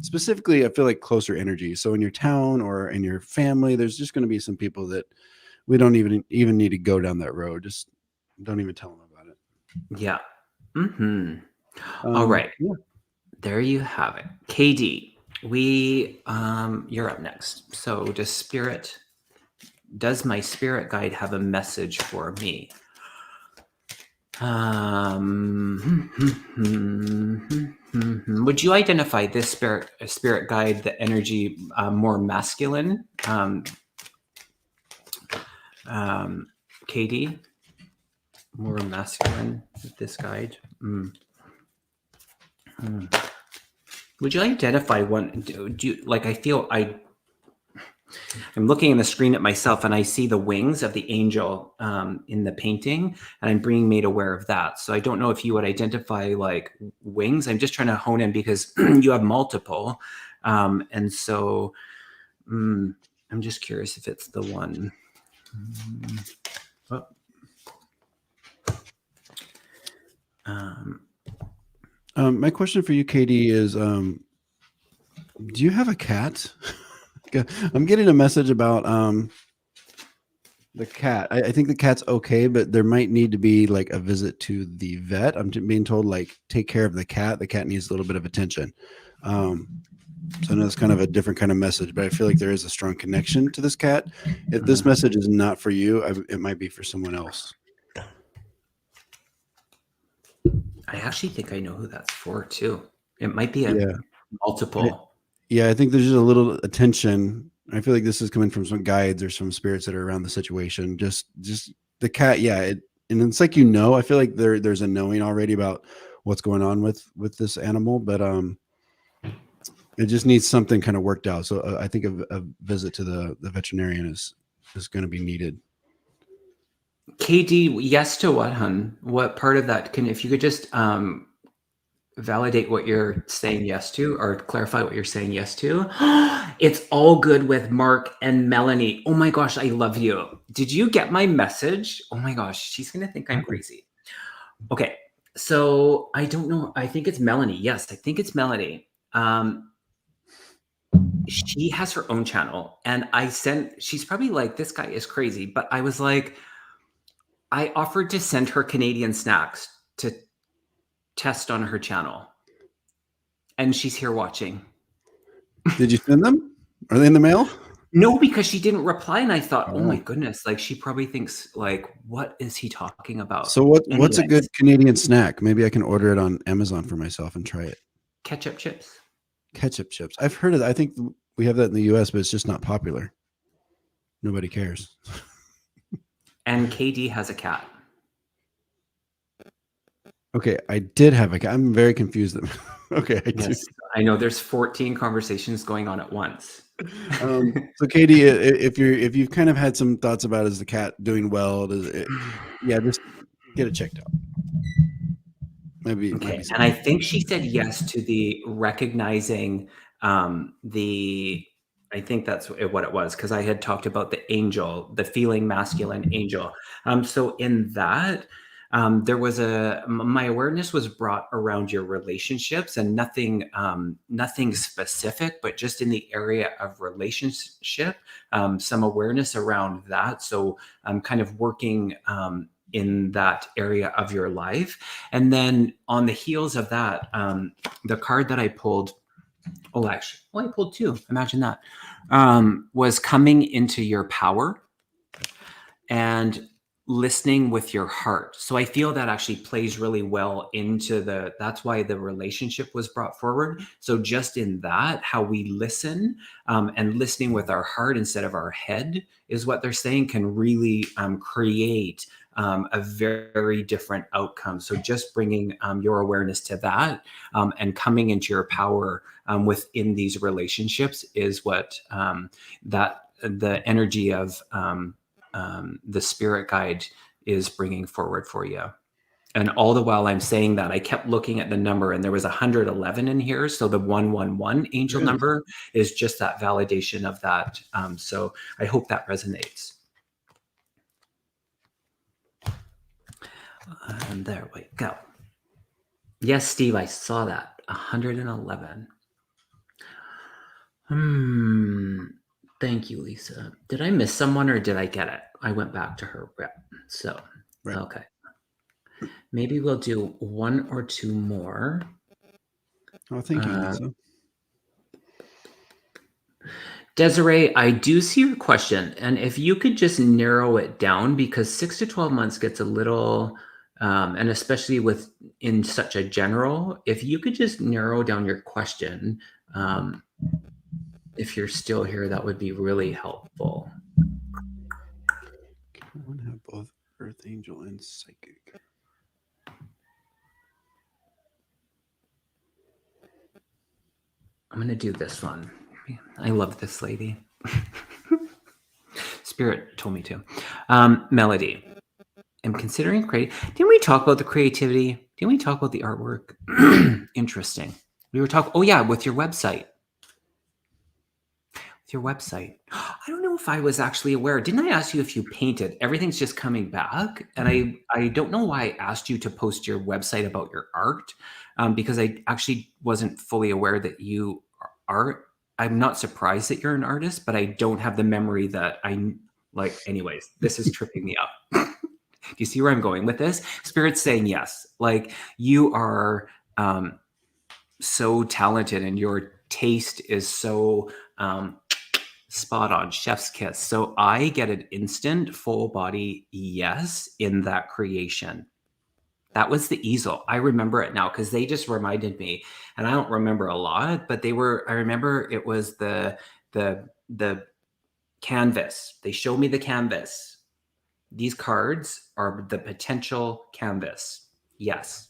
specifically. I feel like closer energy. So in your town or in your family, there's just going to be some people that we don't even need to go down that road. Just don't even tell them about it. Yeah. All right. Yeah. There you have it. KD, you're up next. So does my spirit guide have a message for me? Would you identify this spirit guide, the energy more masculine? KD, more masculine with this guide? Would you identify one? Do you like? I feel I'm looking in the screen at myself and I see the wings of the angel in the painting, and I'm being made aware of that. So I don't know if you would identify like wings. I'm just trying to hone in because you have multiple. And so I'm just curious if it's the one. My question for you, Katie, is do you have a cat? I'm getting a message about The cat. I think the cat's okay, but there might need to be like a visit to the vet. I'm being told like take care of the cat. The cat needs a little bit of attention. So I know it's kind of a different kind of message, but I feel like there is a strong connection to this cat. If this message is not for you, it might be for someone else. I actually think I know who that's for too. It might be a multiple. I think there's just a little attention. I feel like this is coming from some guides or some spirits that are around the situation. Just the cat. Yeah. And it's like, I feel like there's a knowing already about what's going on with this animal, but, it just needs something kind of worked out. So I think a visit to the veterinarian is going to be needed. KD, yes to what, hun? What part of that if you could just validate what you're saying yes to, or clarify what you're saying yes to? It's all good with Mark and Melanie. Oh my gosh, I love you. Did you get my message? Oh my gosh, she's gonna think I'm crazy. Okay, so I don't know. I think it's Melanie. Yes, I think it's Melanie. She has her own channel, and she's probably like, this guy is crazy, but I was like, I offered to send her Canadian snacks to test on her channel, and she's here watching. Did you send them? Are they in the mail? No, because she didn't reply, and I thought, oh my goodness, like she probably thinks like, what is he talking about? So what's a good Canadian snack? Maybe I can order it on Amazon for myself and try it. Ketchup chips. Ketchup chips. I've heard of that. I think we have that in the US, but it's just not popular. Nobody cares. And KD has a cat. Okay, I did have a cat. I'm very confused. Okay, I know there's 14 conversations going on at once. So Katie, if you've kind of had some thoughts about, is the cat doing well? Just get it checked out. Maybe. And I think she said yes to the recognizing I think that's what it was, because I had talked about the angel, the feeling masculine angel. So in that, there was my awareness was brought around your relationships, and nothing specific, but just in the area of relationship, some awareness around that. So I'm kind of working in that area of your life. And then on the heels of that, the card that I pulled, I pulled two, imagine that, was coming into your power and listening with your heart. So I feel that actually plays really well into that's why the relationship was brought forward. So just in that, how we listen, and listening with our heart instead of our head is what they're saying, can really create a very different outcome. So just bringing your awareness to that, and coming into your power within these relationships is what the energy of the spirit guide is bringing forward for you. And all the while I'm saying that, I kept looking at the number, and there was 111 in here. So the 111 angel number is just that validation of that. So I hope that resonates. And there we go. Yes, Steve, I saw that. 111. Thank you, Lisa. Did I miss someone, or did I get it? I went back to her. So, right. Okay. Maybe we'll do one or two more. Oh, thank you, Lisa. Desiree, I do see your question. And if you could just narrow it down, because 6 to 12 months gets a little, and especially in such a general, if you could just narrow down your question, if you're still here, that would be really helpful. Can one have both Earth Angel and Psychic? I'm going to do this one. I love this lady. Spirit told me to. Melody. I'm considering Didn't we talk about the creativity? Didn't we talk about the artwork? Interesting. We were talking, with your website. I don't know if I was actually aware. Didn't I ask you if you painted? Everything's just coming back. And I don't know why I asked you to post your website about your art, because I actually wasn't fully aware that you are. I'm not surprised that you're an artist, but I don't have the memory that I Like, anyways, this is tripping me up. Do you see where I'm going with this? Spirit's saying yes. Like, you are so talented, and your taste is so spot on, chef's kiss. So I get an instant full body yes in that creation. That was the easel. I remember it now because they just reminded me, and I don't remember a lot, but I remember it was the canvas. They showed me the canvas. These cards are the potential canvas. Yes,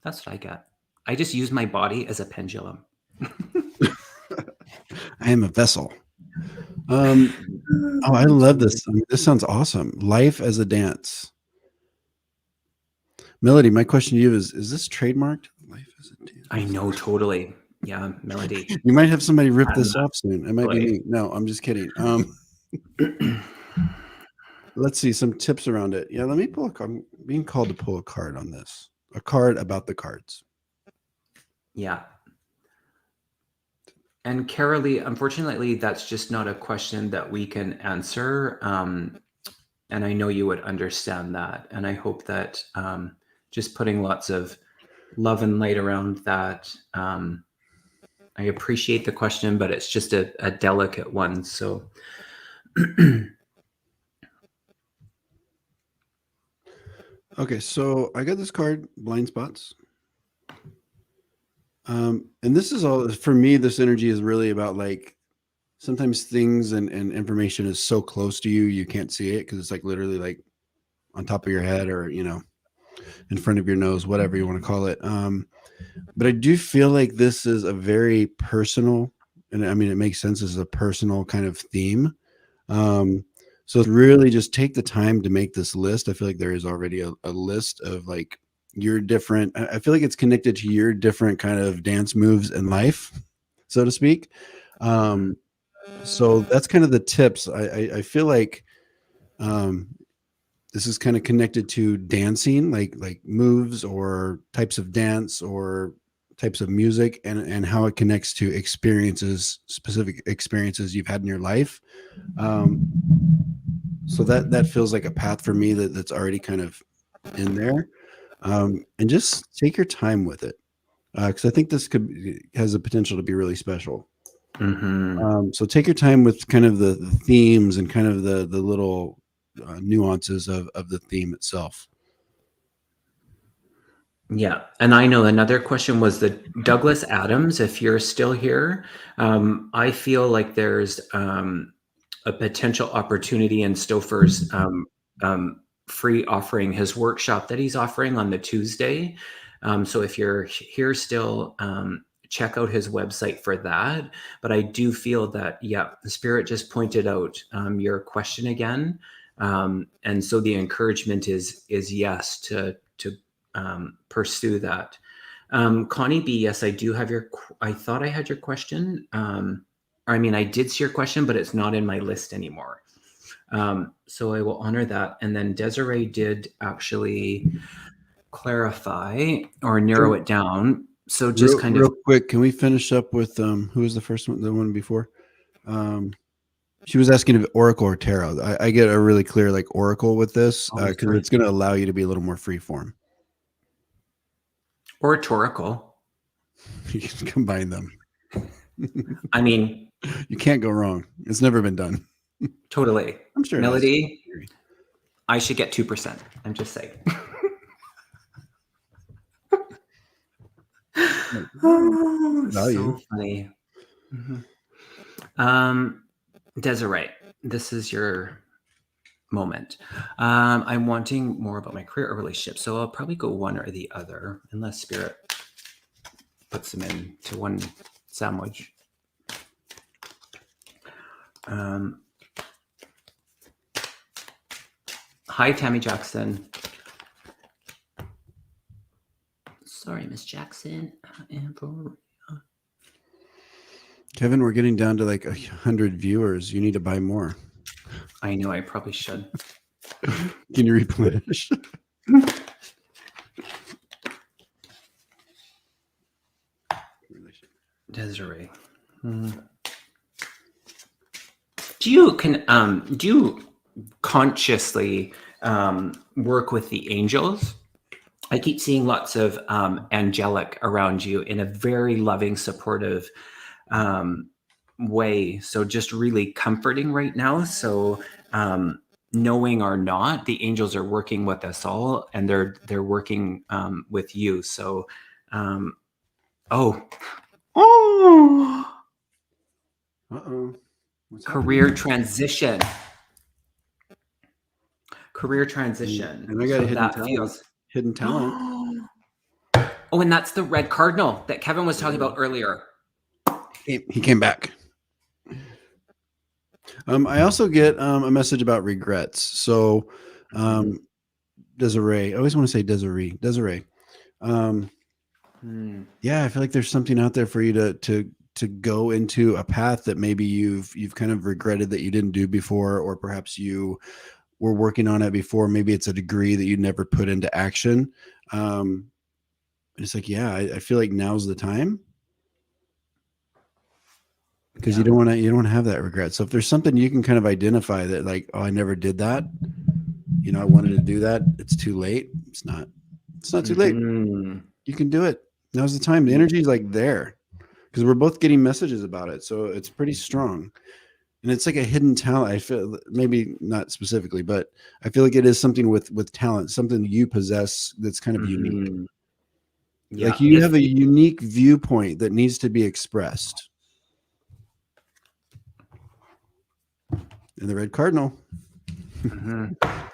that's what I got. I just use my body as a pendulum. I am a vessel. Oh, I love this. I mean, this sounds awesome. Life as a dance. Melody, my question to you is this trademarked? Life as a dance. I know, totally. Yeah, Melody. You might have somebody rip this off soon. It might be me. No, I'm just kidding. Let's see some tips around it. Yeah, let me pull I'm being called to pull a card on this. A card about the cards. Yeah. And Carolee, unfortunately, that's just not a question that we can answer. And I know you would understand that. And I hope that just putting lots of love and light around that. I appreciate the question, but it's just a delicate one. So okay, so I got this card, blind spots. And this is all for me. This energy is really about like sometimes things and information is so close to you, you can't see it because it's like literally like on top of your head or, you know, in front of your nose, whatever you want to call it. But I do feel like this is a very personal, and I mean, it makes sense as a personal kind of theme. So it's really just take the time to make this list. I feel like there is already a list of like your different, I feel like it's connected to your different kind of dance moves in life, so to speak. So that's kind of the tips. I feel like this is kind of connected to dancing, like moves or types of dance or types of music, and how it connects to experiences, specific experiences you've had in your life. So that feels like a path for me that's already kind of in there. And just take your time with it, because I think this has the potential to be really special. So take your time with kind of the themes and kind of the little nuances of the theme itself. Yeah. And I know another question was the Douglas Adams, if you're still here, I feel like there's a potential opportunity in Stouffer's free offering, his workshop that he's offering on the Tuesday. So if you're here still, check out his website for that. But I do feel that, yeah, the Spirit just pointed out your question again. And so the encouragement is yes to pursue that. Connie B, yes, I do have I thought I had your question. I mean, I did see your question, but it's not in my list anymore. So I will honor that. And then Desiree did actually clarify or narrow it down. So just real quick, can we finish up with who was the first one, the one before? She was asking if Oracle or Tarot. I get a really clear like Oracle with this because it's going to allow you to be a little more free form. Or Toracle. You can combine them. I mean, you can't go wrong. It's never been done. Totally. I'm sure. Melody, I should get 2%. I'm just saying. Oh, so funny. Desiree, this is your moment. I'm wanting more about my career or relationship, so I'll probably go one or the other, unless Spirit puts them into one sandwich. Hi, Tammy Jackson. Sorry, Miss Jackson. Kevin, we're getting down to like 100 viewers. You need to buy more. I know, I probably should. Can you replenish? Desiree. Do you consciously work with the angels. I keep seeing lots of angelic around you in a very loving, supportive way. So just really comforting right now. So knowing or not, the angels are working with us all, and they're working with you. So oh Uh-oh. What's career happening? transition. Career transition. And I got So a hidden that talent. feels Hidden talent. Oh, and that's the red cardinal that Kevin was talking about earlier. He came back. I also get a message about regrets. So Desiree, I always want to say Desiree. Yeah, I feel like there's something out there for you to go into a path that maybe you've kind of regretted that you didn't do before, or perhaps you were working on it before. Maybe it's a degree that you never put into action. It's like, yeah, I feel like now's the time, because you don't want to have that regret. So if there's something you can kind of identify that, like, oh, I never did that, I wanted to do that, it's too late. It's not too late. You can do it. Now's the time. The energy is like there, because we're both getting messages about it. So it's pretty strong. And it's like a hidden talent. I feel, maybe not specifically, but I feel like it is something with talent, something you possess that's kind of unique. Yeah, like you have a unique viewpoint that needs to be expressed. And the red cardinal.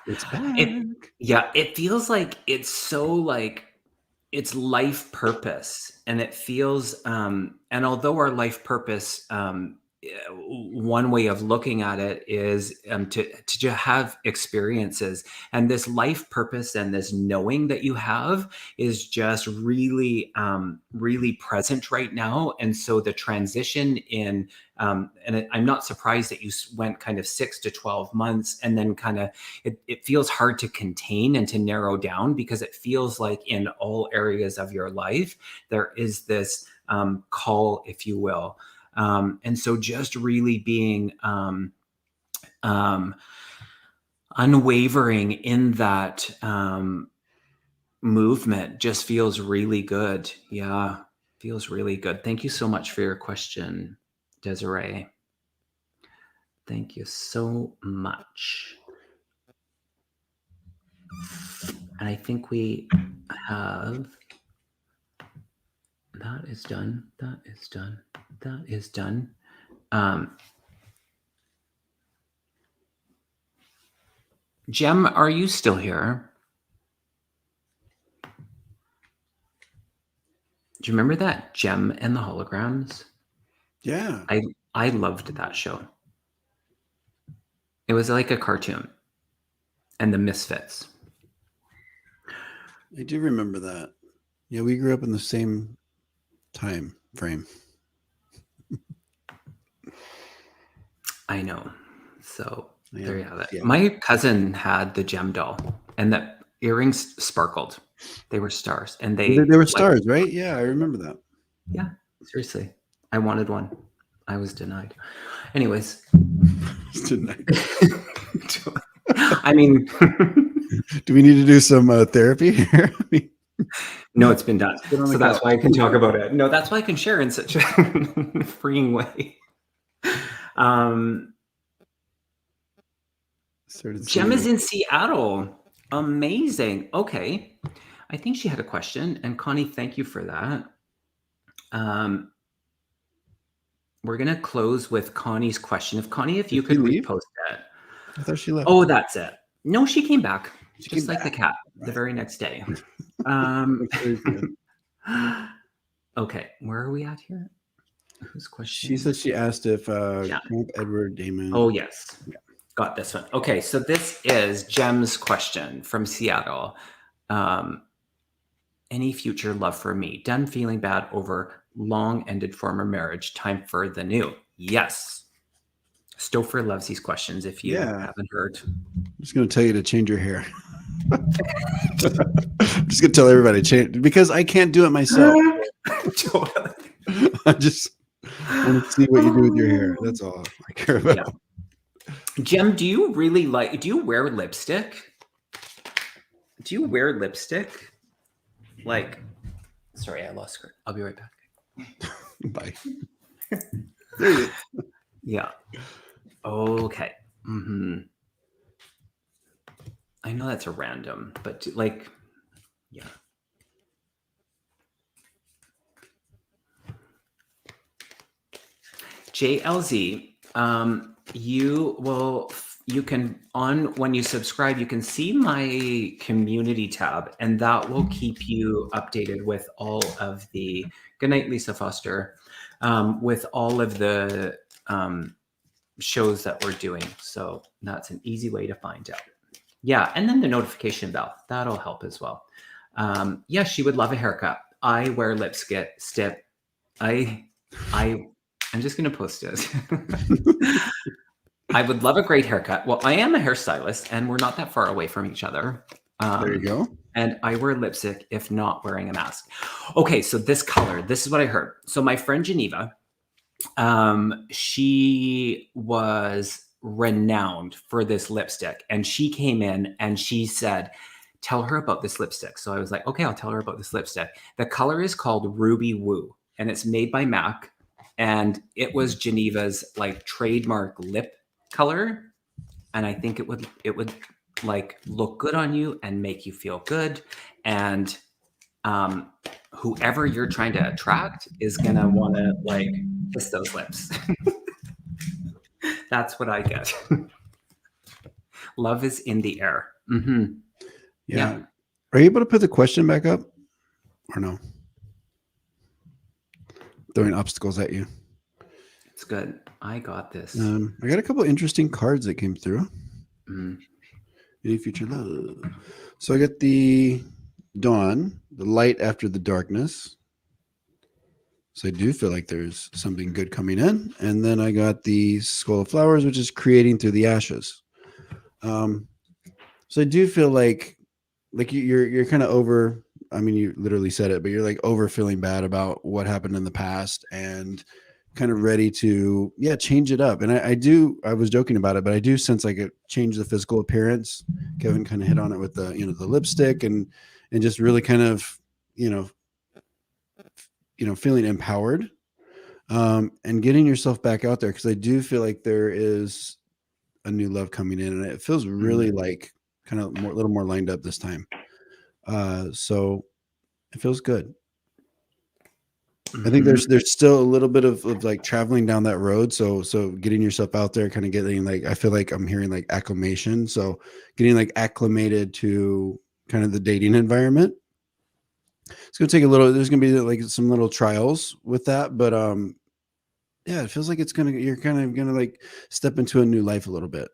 It's back. It feels like it's so like it's life purpose, and it feels and although our life purpose, one way of looking at it is to have experiences, and this life purpose and this knowing that you have is just really really present right now. And so the transition in and I'm not surprised that you went kind of 6 to 12 months, and then kind of it feels hard to contain and to narrow down, because it feels like in all areas of your life there is this call, if you will. And so just really being unwavering in that movement just feels really good. Yeah, feels really good. Thank you so much for your question, Desiree. Thank you so much. And I think we have... That is done. That is done. That is done. Jem, are you still here? Do you remember that Jem and the Holograms? Yeah. I loved that show. It was like a cartoon. And the Misfits. I do remember that. Yeah, we grew up in the same time frame. I know. So there you have it. Yeah. My cousin had the Jem doll, and the earrings sparkled. They were stars, and they were stars, right? Yeah, I remember that. Yeah, seriously. I wanted one. I was denied. Anyways. Denied. I mean, do we need to do some therapy here? No, it's been done. So that's why I can talk about it. No, that's why I can share in such a freeing way. Jem is in Seattle. Amazing. Okay. I think she had a question. And Connie, thank you for that. We're going to close with Connie's question. If you could repost that. I thought she left. Oh, that's it. No, she came back. Just like the cat, the very next day. Okay, where are we at here? Whose question? She said she asked if Camp Edward Damon. Oh, yes. Yeah. Got this one. Okay, so this is Jem's question from Seattle. Any future love for me? Done feeling bad over long-ended former marriage. Time for the new. Yes. Stouffer loves these questions, if you haven't heard. I'm just going to tell you to change your hair. I'm just going to tell everybody to change, because I can't do it myself. I just want to see what you do with your hair. That's all I care about. Jem, do you wear lipstick? Do you wear lipstick? Like, sorry, I lost her. I'll be right back. Bye. There you go. Yeah. Okay. I know that's a random, but like, yeah. JLZ, you can, when you subscribe, you can see my community tab, and that will keep you updated with all of the, good night, Lisa Foster, with all of the shows that we're doing. So that's an easy way to find out. Yeah, and then the notification bell, that'll help as well. Yeah, she would love a haircut. I wear lipstick. I'm just going to post it. I would love a great haircut. Well, I am a hairstylist, and we're not that far away from each other. There you go. And I wear lipstick if not wearing a mask. Okay, so this color, this is what I heard. So my friend Geneva, she was renowned for this lipstick, and she came in and she said, tell her about this lipstick. So I was like, okay, I'll tell her about this lipstick. The color is called Ruby Woo, and it's made by MAC, and it was Geneva's like trademark lip color, and I think it would like look good on you and make you feel good, and whoever you're trying to attract is gonna want to like kiss those lips. That's what I get. Love is in the air. Yeah. Are you able to put the question back up or no? Throwing obstacles at you. It's good. I got this. I got a couple interesting cards that came through. Any future love. So I got the dawn, the light after the darkness. So I do feel like there's something good coming in. And then I got the skull of flowers, which is creating through the ashes. So I do feel like you're kind of over. I mean, you literally said it, but you're like over feeling bad about what happened in the past and kind of ready to, change it up. And I was joking about it, but I do sense like it changed the physical appearance. Kevin kind of hit on it with the, the lipstick and just really kind of, feeling empowered, and getting yourself back out there. Cause I do feel like there is a new love coming in, and it feels really like kind of a little more lined up this time. So it feels good. I think there's still a little bit of like traveling down that road. So getting yourself out there, kind of getting like, I feel like I'm hearing like acclimation. So getting like acclimated to kind of the dating environment. It's going to take there's going to be like some little trials with that, but yeah, it feels like you're kind of going to like step into a new life a little bit.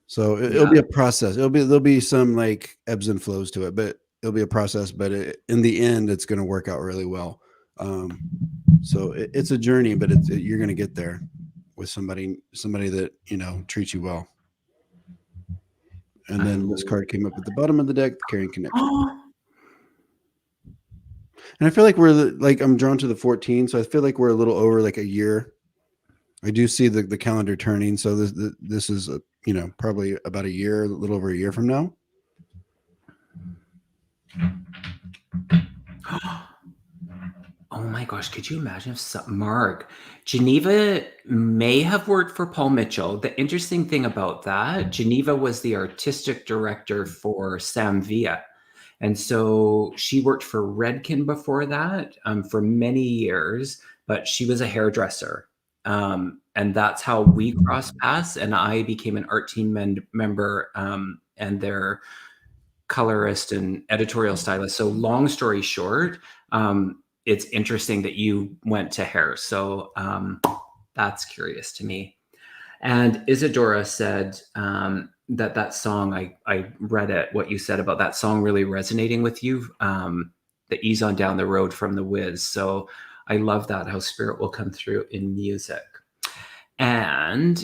So it'll be a process. There'll be some like ebbs and flows to it, but it'll be a process, but in the end, it's going to work out really well. So it's a journey, but you're going to get there with somebody that, treats you well. And then this card came up at the bottom of the deck, the Caring Connection. And I feel like I'm drawn to the 14. So I feel like we're a little over like a year. I do see the calendar turning. So this is, probably about a year, a little over a year from now. Oh my gosh, could you imagine if Mark, Geneva may have worked for Paul Mitchell. The interesting thing about that, Geneva was the artistic director for Sam Villa. And so she worked for Redken before that, for many years, but she was a hairdresser. And that's how we crossed paths. And I became an art team member, and their colorist and editorial stylist. So long story short, it's interesting that you went to hair. So that's curious to me. And Isadora said that song, I read it, what you said about that song really resonating with you, the Ease on Down the Road from the Wiz. So I love that, how spirit will come through in music. And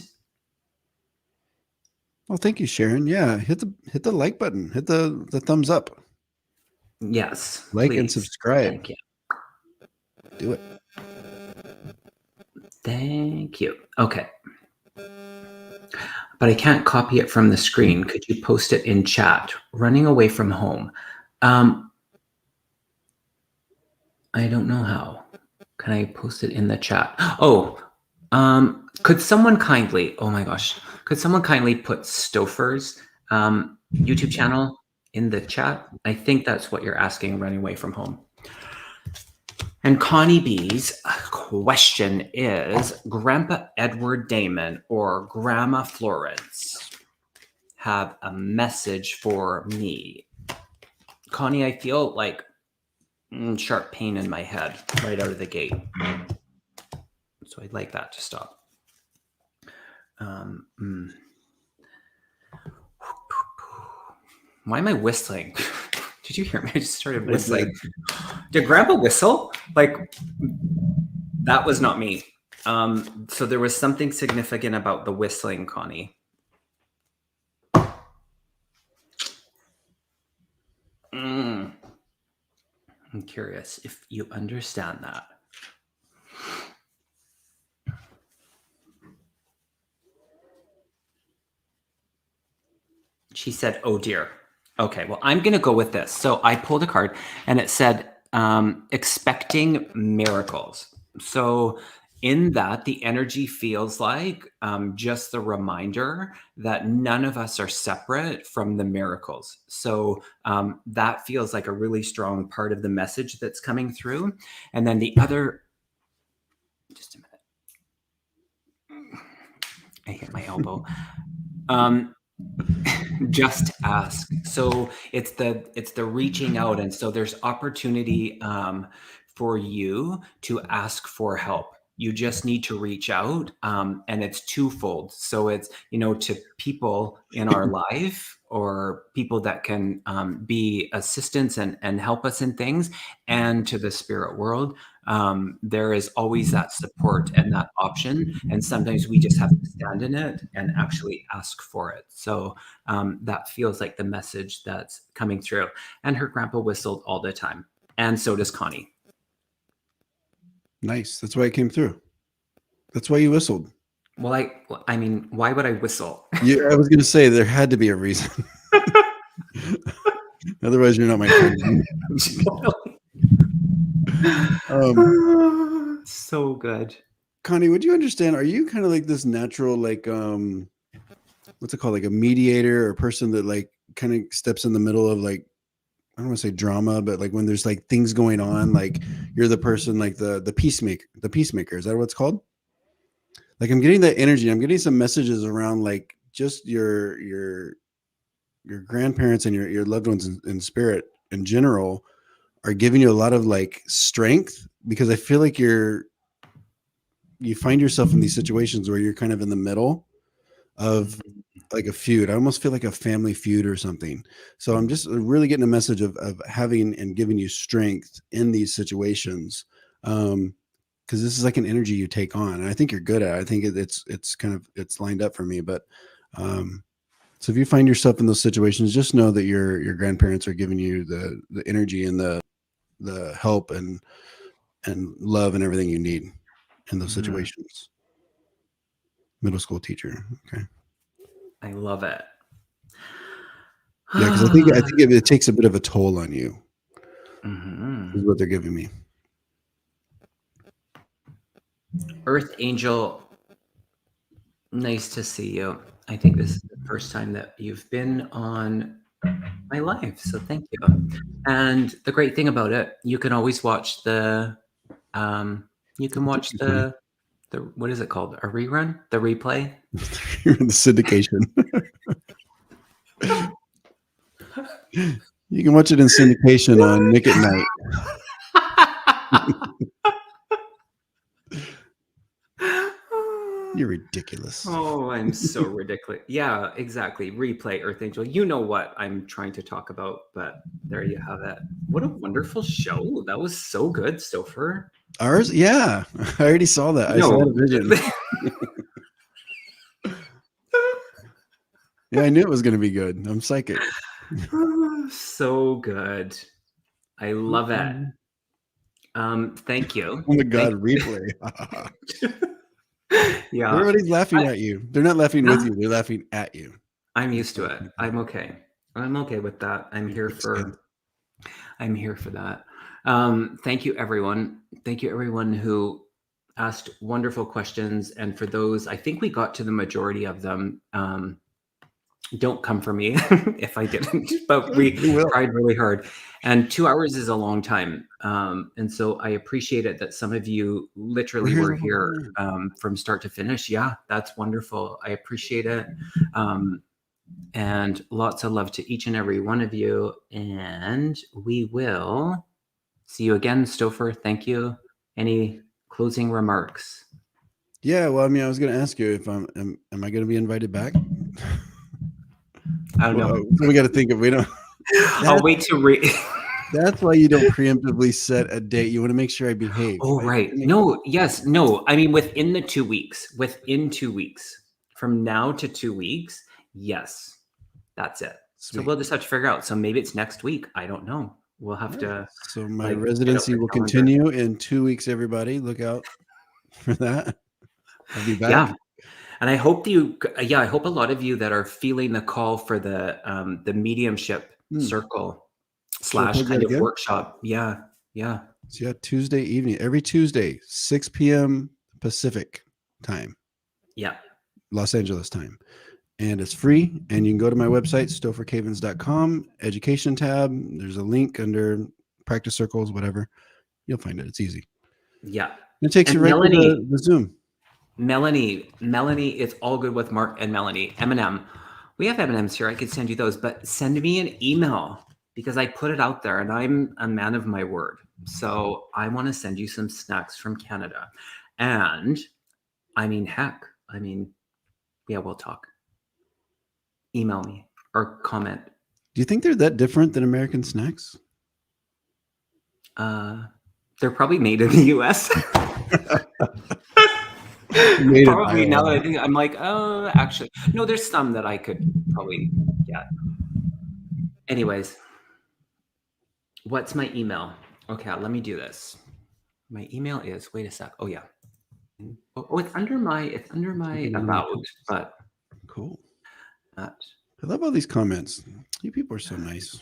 well, thank you, Sharon. Yeah, hit the like button, hit the thumbs up. Yes, like please. And subscribe. Thank you. Do it. Thank you. Okay. but I can't copy it from the screen. Could you post it in chat? Running away from home. I don't know how. Can I post it in the chat? Oh, could someone kindly, oh my gosh, could someone kindly put Stouffer's YouTube channel in the chat? I think that's what you're asking, running away from home. And Connie B's question is, Grandpa Edward Damon or Grandma Florence have a message for me? Connie, I feel like sharp pain in my head right out of the gate. So I'd like that to stop. Why am I whistling? Did you hear me? I just started whistling. Did Grandpa whistle? Like, that was not me. So there was something significant about the whistling, Connie. I'm curious if you understand that. She said, oh dear. Okay, well, I'm going to go with this. So I pulled a card and it said, expecting miracles. So in that, the energy feels like just the reminder that none of us are separate from the miracles. So that feels like a really strong part of the message that's coming through. And then the other, just a minute. I hit my elbow. Just ask. So it's the reaching out, and so there's opportunity for you to ask for help. You just need to reach out, and it's twofold. So it's, to people in our life or people that can be assistance and help us in things, and to the spirit world. There is always that support and that option, and sometimes we just have to stand in it and actually ask for it. So that feels like the message that's coming through. And her grandpa whistled all the time, and so does Connie. Nice. That's why it came through. That's why you whistled. Well, I mean, why would I whistle? Yeah, I was going to say there had to be a reason. Otherwise, you're not my friend. So good. Connie, would you understand? Are you kind of like this natural, like, what's it called? Like a mediator or a person that like kind of steps in the middle of, like, I don't want to say drama, but like when there's like things going on, like you're the person, like the peacemaker. Is that what it's called? Like, I'm getting that energy. I'm getting some messages around like just your grandparents and your loved ones in spirit in general are giving you a lot of like strength, because I feel like you find yourself in these situations where you're kind of in the middle of like a feud. I almost feel like a family feud or something. So I'm just really getting a message of having and giving you strength in these situations. Because this is like an energy you take on, and I think you're good at it. I think it's lined up for me. But so if you find yourself in those situations, just know that your grandparents are giving you the energy and the help and love and everything you need in those situations. Middle school teacher. Okay. I love it. Yeah, because I think it takes a bit of a toll on you. Is what they're giving me. Earth Angel, nice to see you. I think this is the first time that you've been on my live, so thank you. And the great thing about it, you can always watch the what is it called? A rerun? The replay? The syndication. You can watch it in syndication on Nick at Night. You're ridiculous. Oh, I'm so ridiculous. Yeah, exactly. Replay, Earth Angel. You know what I'm trying to talk about, but there you have it. What a wonderful show. That was so good, Stouffer. Ours? Yeah. I already saw that. I saw the vision. Yeah, I knew it was going to be good. I'm psychic. So good. I love it. Thank you. Oh my God, replay. Yeah. Everybody's laughing at you. They're not laughing with you. They're laughing at you. I'm used to it. I'm okay. I'm okay with that. I'm here for that. Thank you, everyone. Thank you, everyone who asked wonderful questions. And for those, I think we got to the majority of them. Don't come for me if I didn't, but we tried really hard. And 2 hours is a long time. And so I appreciate it that some of you literally were here from start to finish. Yeah, that's wonderful. I appreciate it. And lots of love to each and every one of you. And we will see you again, Stouffer. Thank you. Any closing remarks? Yeah, well, I mean, I was going to ask you if am I going to be invited back? I don't know. We got to think of, we don't. I'll wait to read. That's why you don't preemptively set a date. You want to make sure I behave. Oh, right. No, yes, no. I mean, within 2 weeks, from now to 2 weeks, yes, that's it. Sweet. So we'll just have to figure out. So maybe it's next week. I don't know. We'll have to. So my residency will continue in 2 weeks, everybody. Look out for that. I'll be back. Yeah. And I hope I hope a lot of you that are feeling the call for the mediumship circle / kind of workshop. Yeah. Yeah. So Tuesday evening, every Tuesday, 6 p.m. Pacific time. Yeah. Los Angeles time. And it's free. And you can go to my website, stouffercavens.com, education tab. There's a link under practice circles, whatever. You'll find it. It's easy. Yeah. It takes you right to the Zoom. Melanie, it's all good with Mark and Melanie. M&M. We have M&Ms here. I could send you those, but send me an email because I put it out there and I'm a man of my word. So I want to send you some snacks from Canada. And I mean, heck, yeah, we'll talk. Email me or comment. Do you think they're that different than American snacks? They're probably made in the US. Probably now that I think, I'm like, oh, actually, no, there's some that I could probably get. Anyways, what's my email? Okay, let me do this. My email is, wait a sec. Oh yeah. Oh, it's under my about, but cool. I love all these comments. You people are so nice.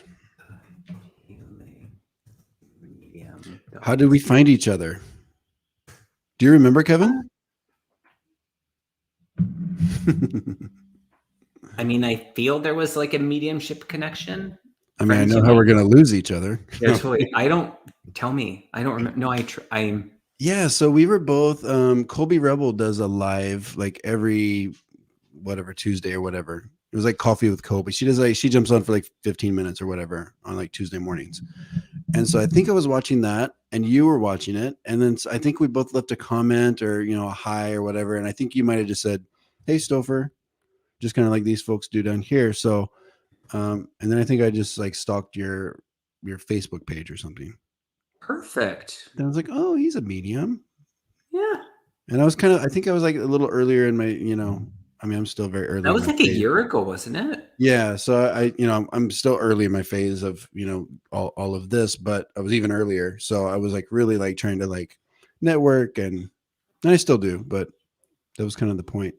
How did we find each other? Do you remember, Kevin? I mean, I feel there was like a mediumship connection. I mean, I know how we're going to lose each other. Yeah, totally. Tell me. I don't remember. No, yeah. So we were both, Colby Rebel does a live like every Tuesday or whatever. It was like Coffee with Colby. She jumps on for like 15 minutes or whatever on like Tuesday mornings. And so I think I was watching that and you were watching it. And then I think we both left a comment or, a hi or whatever. And I think you might've just said, hey, Stouffer, just kind of like these folks do down here. So, and then I think I just like stalked your Facebook page or something. Perfect. Then I was like, oh, he's a medium. Yeah. And I think I was like a little earlier in my, I'm still very early. That was like a year ago, wasn't it? Yeah. So I'm still early in my phase of, all of this, but I was even earlier. So I was like really like trying to like network and I still do, but that was kind of the point.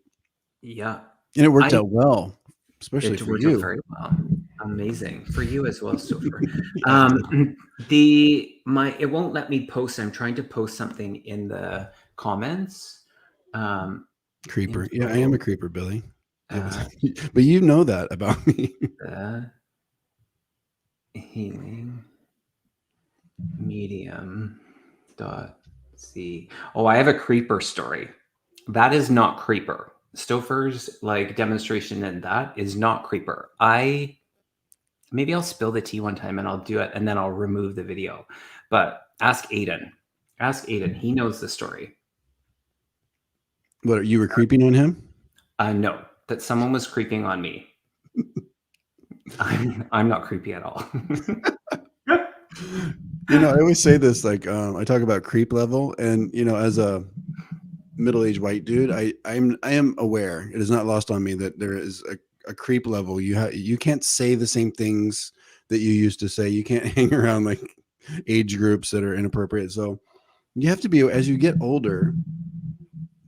Yeah. And it worked out well, especially for you. Very well. Amazing. For you as well, Stouffer. It won't let me post. I'm trying to post something in the comments. Creeper. Yeah, I am a creeper, Billy. But you know that about me. Healing medium .c. Oh, I have a creeper story. That is not creeper. Stouffer's like demonstration in that is not creeper. Maybe I'll spill the tea one time and I'll do it and then I'll remove the video. But ask Aiden. He knows the story. What, you were creeping on him? No, that someone was creeping on me. I'm not creepy at all. I always say this, like, I talk about creep level and, as a middle-aged white dude, I am aware, it is not lost on me that there is a creep level. You can't say the same things that you used to say. You can't hang around like age groups that are inappropriate. So you have to be, as you get older,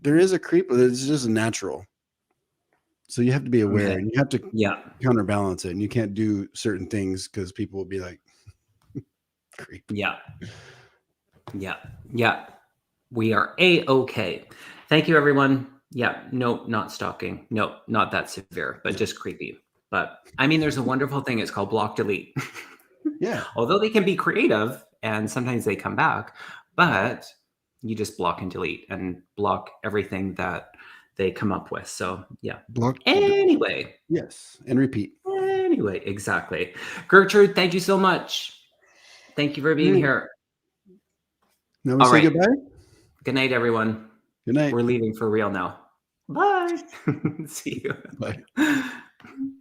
there is a creep, but it's just natural. So you have to be aware, and you have to counterbalance it, and you can't do certain things because people will be like, creep. Yeah. We are A-okay. Thank you, everyone. Yeah, no, not stalking. No, not that severe, but just creepy. But I mean, there's a wonderful thing. It's called block delete. Yeah. Although they can be creative and sometimes they come back, but you just block and delete and block everything that they come up with. So yeah. Block. Anyway. Yes. And repeat. Anyway, exactly. Gertrude, thank you so much. Thank you for being here. Now we say goodbye. Good night, everyone. Good night. We're leaving for real now. Bye. See you. Bye.